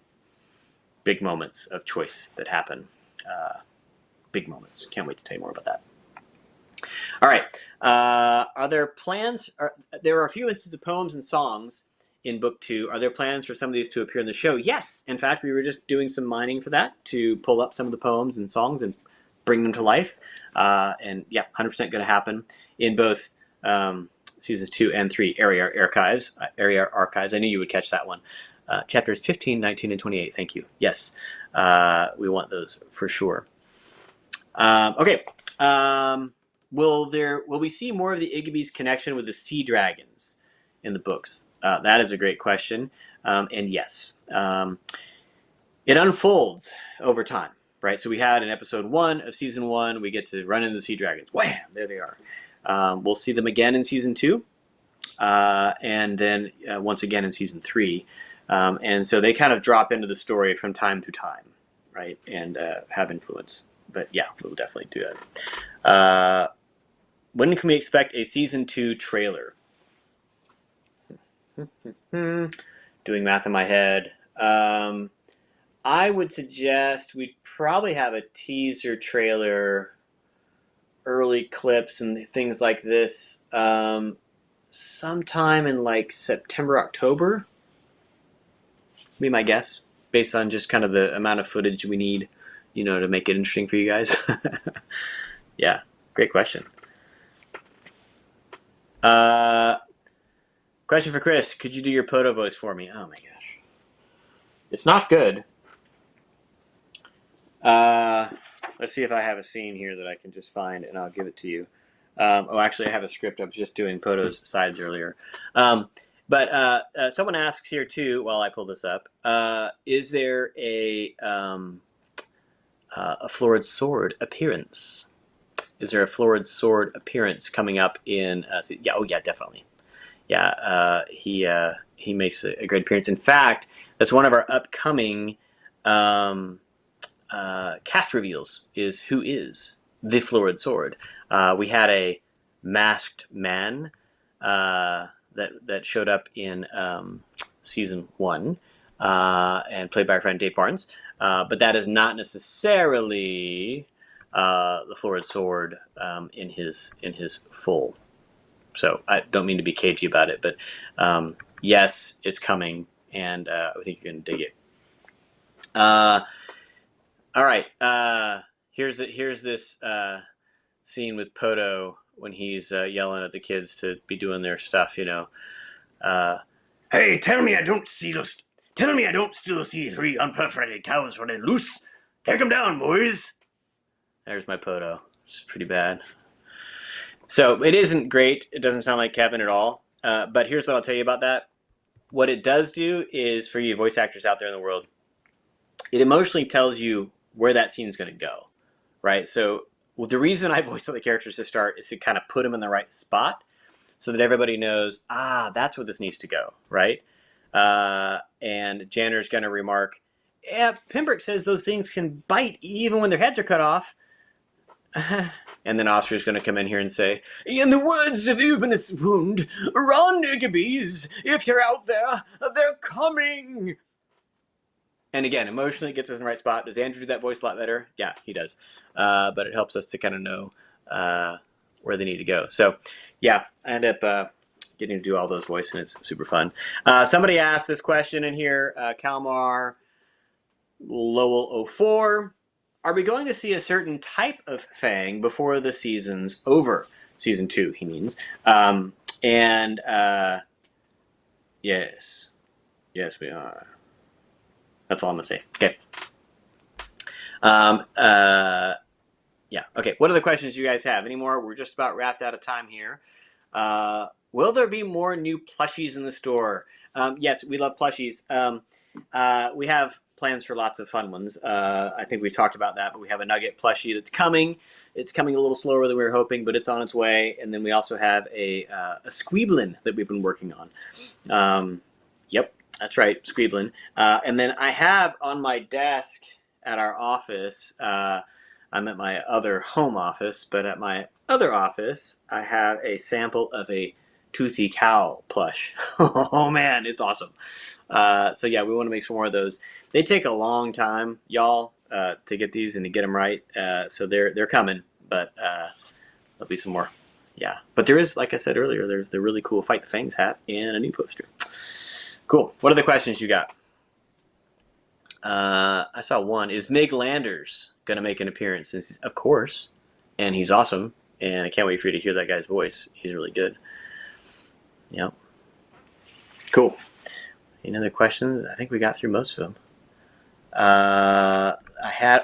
big moments of choice that happen. Big moments. Can't wait to tell you more about that. All right. Are there plans? There are a few instances of poems and songs in book 2. Are there plans for some of these to appear in the show? Yes. In fact, we were just doing some mining for that to pull up some of the poems and songs and bring them to life. And yeah, 100% going to happen in both seasons 2 and 3. Aerwiar Archives. Aerwiar Archives. I knew you would catch that one. Chapters 15, 19, and 28. Thank you. Yes. We want those for sure. Okay. Will we see more of the Igiby's connection with the sea dragons in the books? That is a great question. And yes, it unfolds over time, right? So we had in episode 1 of season 1, we get to run into the sea dragons. Wham! There they are. We'll see them again in season 2, and then once again in season 3. And so they kind of drop into the story from time to time, right? And have influence. But yeah, we'll definitely do that. When can we expect a season 2 trailer? Doing math in my head. I would suggest we'd probably have a teaser trailer, early clips and things like this sometime in like September, October. Be my guess, based on just kind of the amount of footage we need, you know, to make it interesting for you guys. Yeah, great question. Question for Chris. Could you do your Poto voice for me? Oh my gosh. It's not good. Let's see if I have a scene here that I can just find, and I'll give it to you. Oh, actually, I have a script. I was just doing Poto's sides earlier. But someone asks here, too, while I pull this up, is there a florid sword appearance? Is there a florid sword appearance coming up in... yeah, oh, yeah, definitely. Yeah, he makes a great appearance. In fact, that's one of our upcoming cast reveals, is who is the florid sword. We had a masked man that showed up in season 1 and played by our friend Dave Barnes. But that is not necessarily the florid sword in his full. So I don't mean to be cagey about it, but yes, it's coming, and I think you're going to dig it. All right, here's this scene with Poto when he's yelling at the kids to be doing their stuff, you know. Hey, tell me I don't steal see 3 unperforated cows running loose. Take them down, boys. There's my Poto. It's pretty bad. So it isn't great. It doesn't sound like Kevin at all. But here's what I'll tell you about that. What it does do is, for you voice actors out there in the world, it emotionally tells you where that scene is going to go, right? So the reason I voice all the characters to start is to kind of put them in the right spot so that everybody knows, that's where this needs to go, right? And Janner's going to remark, yeah, Pembroke says those things can bite even when their heads are cut off. And then Oscar's going to come in here and say, in the words of Ubanus Wound, run, Igibys, if you're out there, they're coming. And again, emotionally it gets us in the right spot. Does Andrew do that voice a lot better? Yeah, he does. But it helps us to kind of know where they need to go. So, yeah, I end up getting to do all those voices, and it's super fun. Somebody asked this question in here, Kalmar Lowell 04. Are we going to see a certain type of Fang before the season's over? Season 2, he means. Yes. Yes, we are. That's all I'm going to say. Okay. Yeah. Okay. What other questions do you guys have? Any more? We're just about wrapped out of time here. Will there be more new plushies in the store? Yes, we love plushies. We have plans for lots of fun ones. I think we talked about that, but we have a Nugget plushie that's coming. It's coming a little slower than we were hoping, but it's on its way. And then we also have a Squeeblin that we've been working on. Yep, that's right, Squeeblin. And then I have on my desk at our office, I'm at my other home office, but at my other office, I have a sample of a Toothy Cow plush. Oh man, it's awesome. So yeah, we want to make some more of those. They take a long time, y'all, to get these and to get them right. So they're coming, but there'll be some more. Yeah, but there is, like I said earlier, there's the really cool Fight the Fangs hat and a new poster. Cool. What are the questions you got? I saw one. Is Mig Landers going to make an appearance? Of course. And he's awesome. And I can't wait for you to hear that guy's voice. He's really good. Yep. Cool. Any other questions? I think we got through most of them.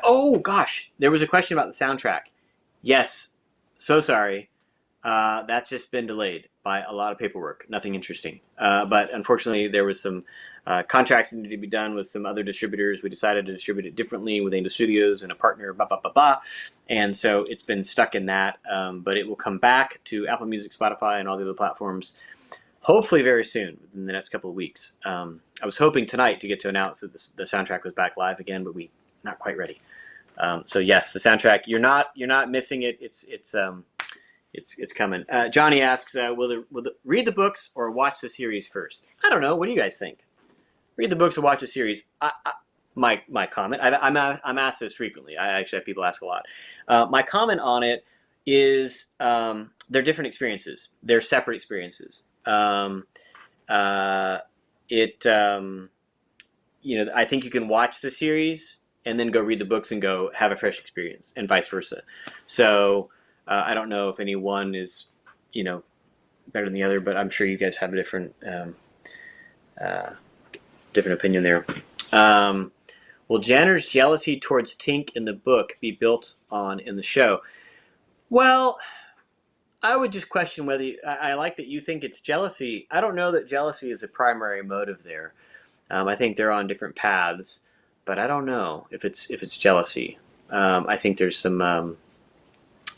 Oh gosh, there was a question about the soundtrack. Yes. So sorry. That's just been delayed by a lot of paperwork. Nothing interesting. But unfortunately, there was some contracts that needed to be done with some other distributors. We decided to distribute it differently with Angel Studios and a partner, and so it's been stuck in that. But it will come back to Apple Music, Spotify, and all the other platforms, hopefully very soon, within the next couple of weeks. I was hoping tonight to get to announce that the soundtrack was back live again, but we not quite ready. So yes, the soundtrack, you're not missing it. It's coming. Johnny asks, will read the books or watch the series first? I don't know. What do you guys think? Read the books or watch the series? My comment. I'm asked this frequently. I actually have people ask a lot. My comment on it is they're different experiences. They're separate experiences. I think you can watch the series and then go read the books and go have a fresh experience, and vice versa. So. I don't know if any one is, better than the other, but I'm sure you guys have a different opinion there. Will Janner's jealousy towards Tink in the book be built on in the show? Well, I would just question whether I like that you think it's jealousy. I don't know that jealousy is the primary motive there. I think they're on different paths, but I don't know if it's jealousy. I think there's some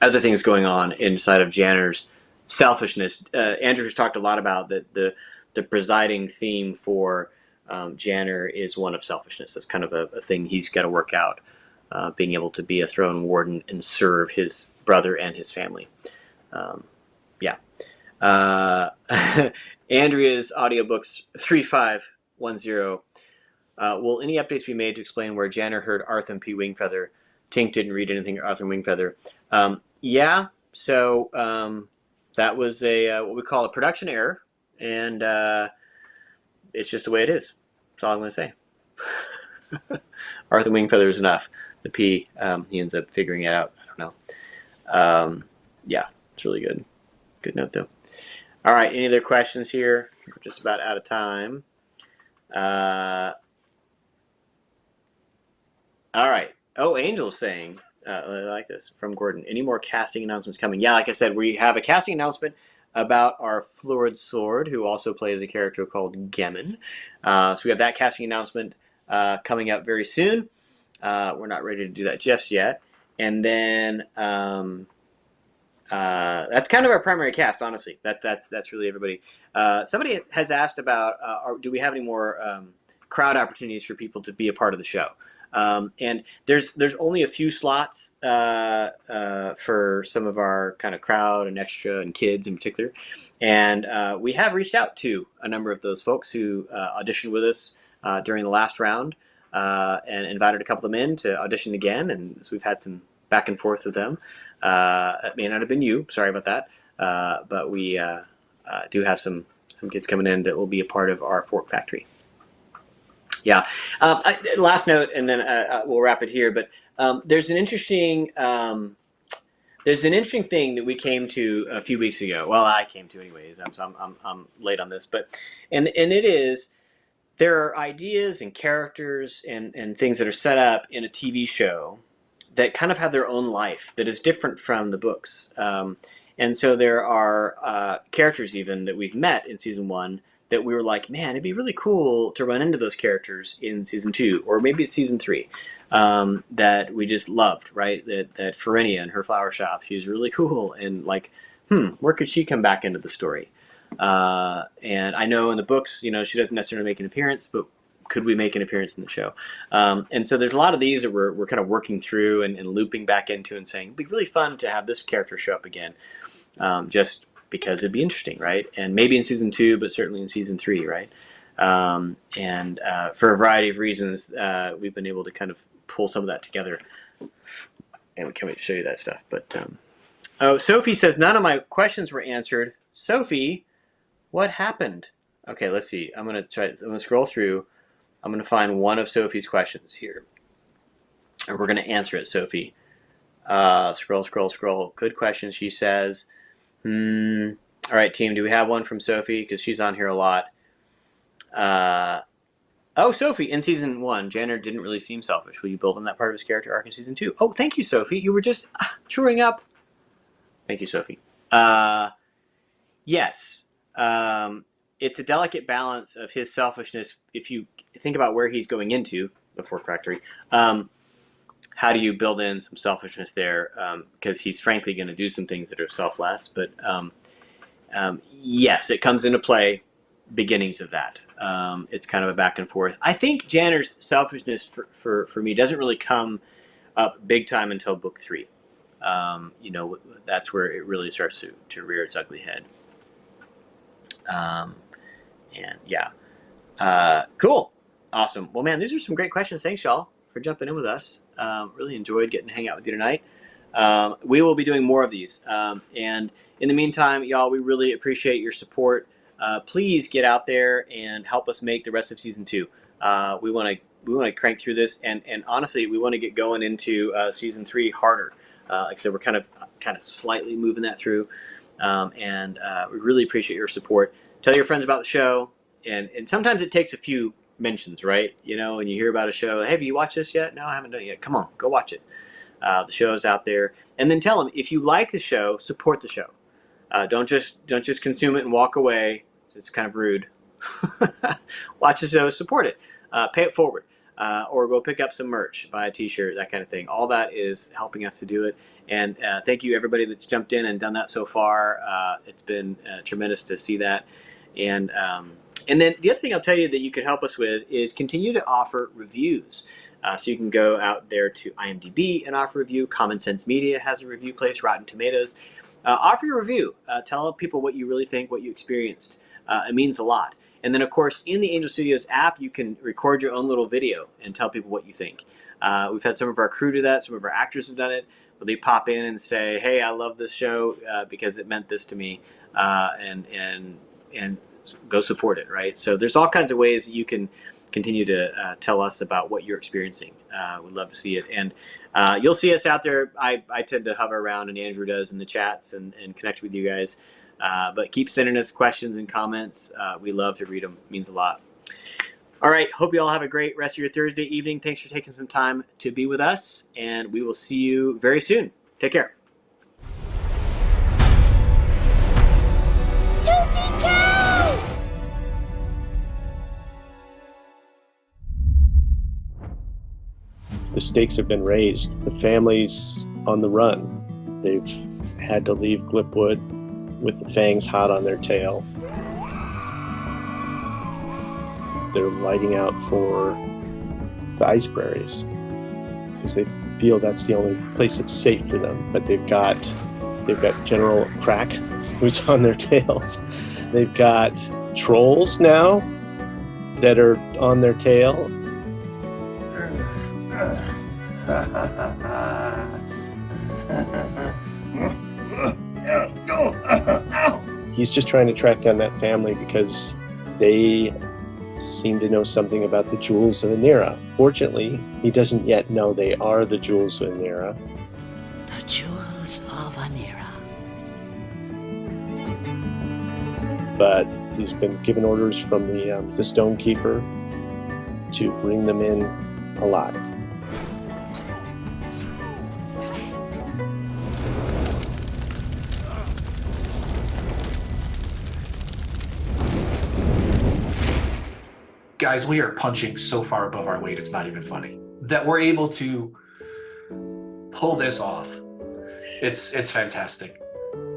other things going on inside of Janner's selfishness. Andrew has talked a lot about that the presiding theme for Janner is one of selfishness. That's kind of a thing he's got to work out, being able to be a throne warden and serve his brother and his family. Andrea's audiobooks 3510. Will any updates be made to explain where Janner heard Arthur and P. Wingfeather? Tink didn't read anything Arthur and Wingfeather. So that was what we call a production error, and it's just the way it is. That's all I'm going to say. Arthur Wingfeather is enough. The P, he ends up figuring it out. I don't know. It's really good. Good note, though. All right, any other questions here? We're just about out of time. All right. Oh, Angel's saying, I like this, from Gordon, any more casting announcements coming? Yeah, like I said, we have a casting announcement about our Florid Sword, who also plays a character called Gemin. So we have that casting announcement coming up very soon. We're not ready to do that just yet. And then that's kind of our primary cast, honestly. That's really everybody. Somebody has asked about, do we have any more crowd opportunities for people to be a part of the show? And there's only a few slots for some of our kind of crowd and extra and kids in particular. And we have reached out to a number of those folks who auditioned with us during the last round and invited a couple of them in to audition again. And so we've had some back and forth with them. It may not have been you. Sorry about that. But we do have some kids coming in that will be a part of our Fork Factory. Yeah. Last note, and then we'll wrap it here. But there's an interesting thing that we came to a few weeks ago. Well, I came to anyways. I'm late on this, but and it is there are ideas and characters and things that are set up in a TV show that kind of have their own life that is different from the books. And so there are characters even that we've met in season 1 that we were like, man, it'd be really cool to run into those characters in season 2, or maybe it's season 3, that we just loved, right? That Ferenia and her flower shop, she's really cool, and like, where could she come back into the story? And I know in the books, she doesn't necessarily make an appearance, but could we make an appearance in the show? And so there's a lot of these that we're kind of working through and looping back into and saying, it'd be really fun to have this character show up again, just because it'd be interesting, right? And maybe in season 2, but certainly in season 3, right? And for a variety of reasons, we've been able to kind of pull some of that together. And we can't wait to show you that stuff. But Sophie says, none of my questions were answered. Sophie, what happened? Okay, let's see. I'm going to scroll through. I'm going to find one of Sophie's questions here. And we're going to answer it, Sophie. Scroll. Good question, she says. All right, team, do we have one from Sophie? Because she's on here a lot. Sophie, in season 1, Janner didn't really seem selfish. Will you build on that part of his character arc in season 2? Oh, thank you, Sophie. You were just chewing up. Thank you, Sophie. Yes. It's a delicate balance of his selfishness. If you think about where he's going into, the Fork Factory, how do you build in some selfishness there? Because he's frankly going to do some things that are selfless. But yes, it comes into play, beginnings of that. It's kind of a back and forth. I think Janner's selfishness for me doesn't really come up big time until book 3. That's where it really starts to rear its ugly head. Cool. Awesome. Well, man, these are some great questions. Thanks, y'all, for jumping in with us. Really enjoyed getting to hang out with you tonight. We will be doing more of these. And in the meantime, y'all, we really appreciate your support. Please get out there and help us make the rest of season 2. We want to crank through this, and honestly, we want to get going into season 3 harder. Like I said, we're kind of slightly moving that through, and we really appreciate your support. Tell your friends about the show, and sometimes it takes a few mentions, right? When you hear about a show, hey, have you watched this yet? No, I haven't done it yet. Come on, go watch it. The show is out there, and then tell them if you like the show, support the show. Don't just consume it and walk away. It's kind of rude. Watch the show, support it, pay it forward, or go pick up some merch, buy a T-shirt, that kind of thing. All that is helping us to do it. And thank you everybody that's jumped in and done that so far. It's been tremendous to see that. And then the other thing I'll tell you that you can help us with is continue to offer reviews. So you can go out there to IMDb and offer a review. Common Sense Media has a review place, Rotten Tomatoes. Offer your review. Tell people what you really think, what you experienced. It means a lot. And then, of course, in the Angel Studios app, you can record your own little video and tell people what you think. We've had some of our crew do that. Some of our actors have done it. Where they pop in and say, hey, I love this show because it meant this to me. And go support it, right? So there's all kinds of ways that you can continue to tell us about what you're experiencing. We'd love to see it. And you'll see us out there. I tend to hover around, and Andrew does, in the chats and connect with you guys. But keep sending us questions and comments. We love to read them. It means a lot. All right. Hope you all have a great rest of your Thursday evening. Thanks for taking some time to be with us, and we will see you very soon. Take care. Toothy cow! The stakes have been raised. The family's on the run. They've had to leave Glipwood with the Fangs hot on their tail. They're lighting out for the ice prairies because they feel that's the only place that's safe for them. But they've got General Crack who's on their tails. They've got trolls now that are on their tail. He's just trying to track down that family because they seem to know something about the Jewels of Anira. Fortunately, he doesn't yet know they are the Jewels of Anira. The Jewels of Anira. But he's been given orders from the Stonekeeper to bring them in alive. Guys, we are punching so far above our weight, it's not even funny. That we're able to pull this off. It's fantastic.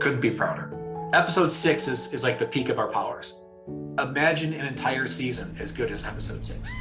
Couldn't be prouder. Episode 6 is like the peak of our powers. Imagine an entire season as good as episode 6.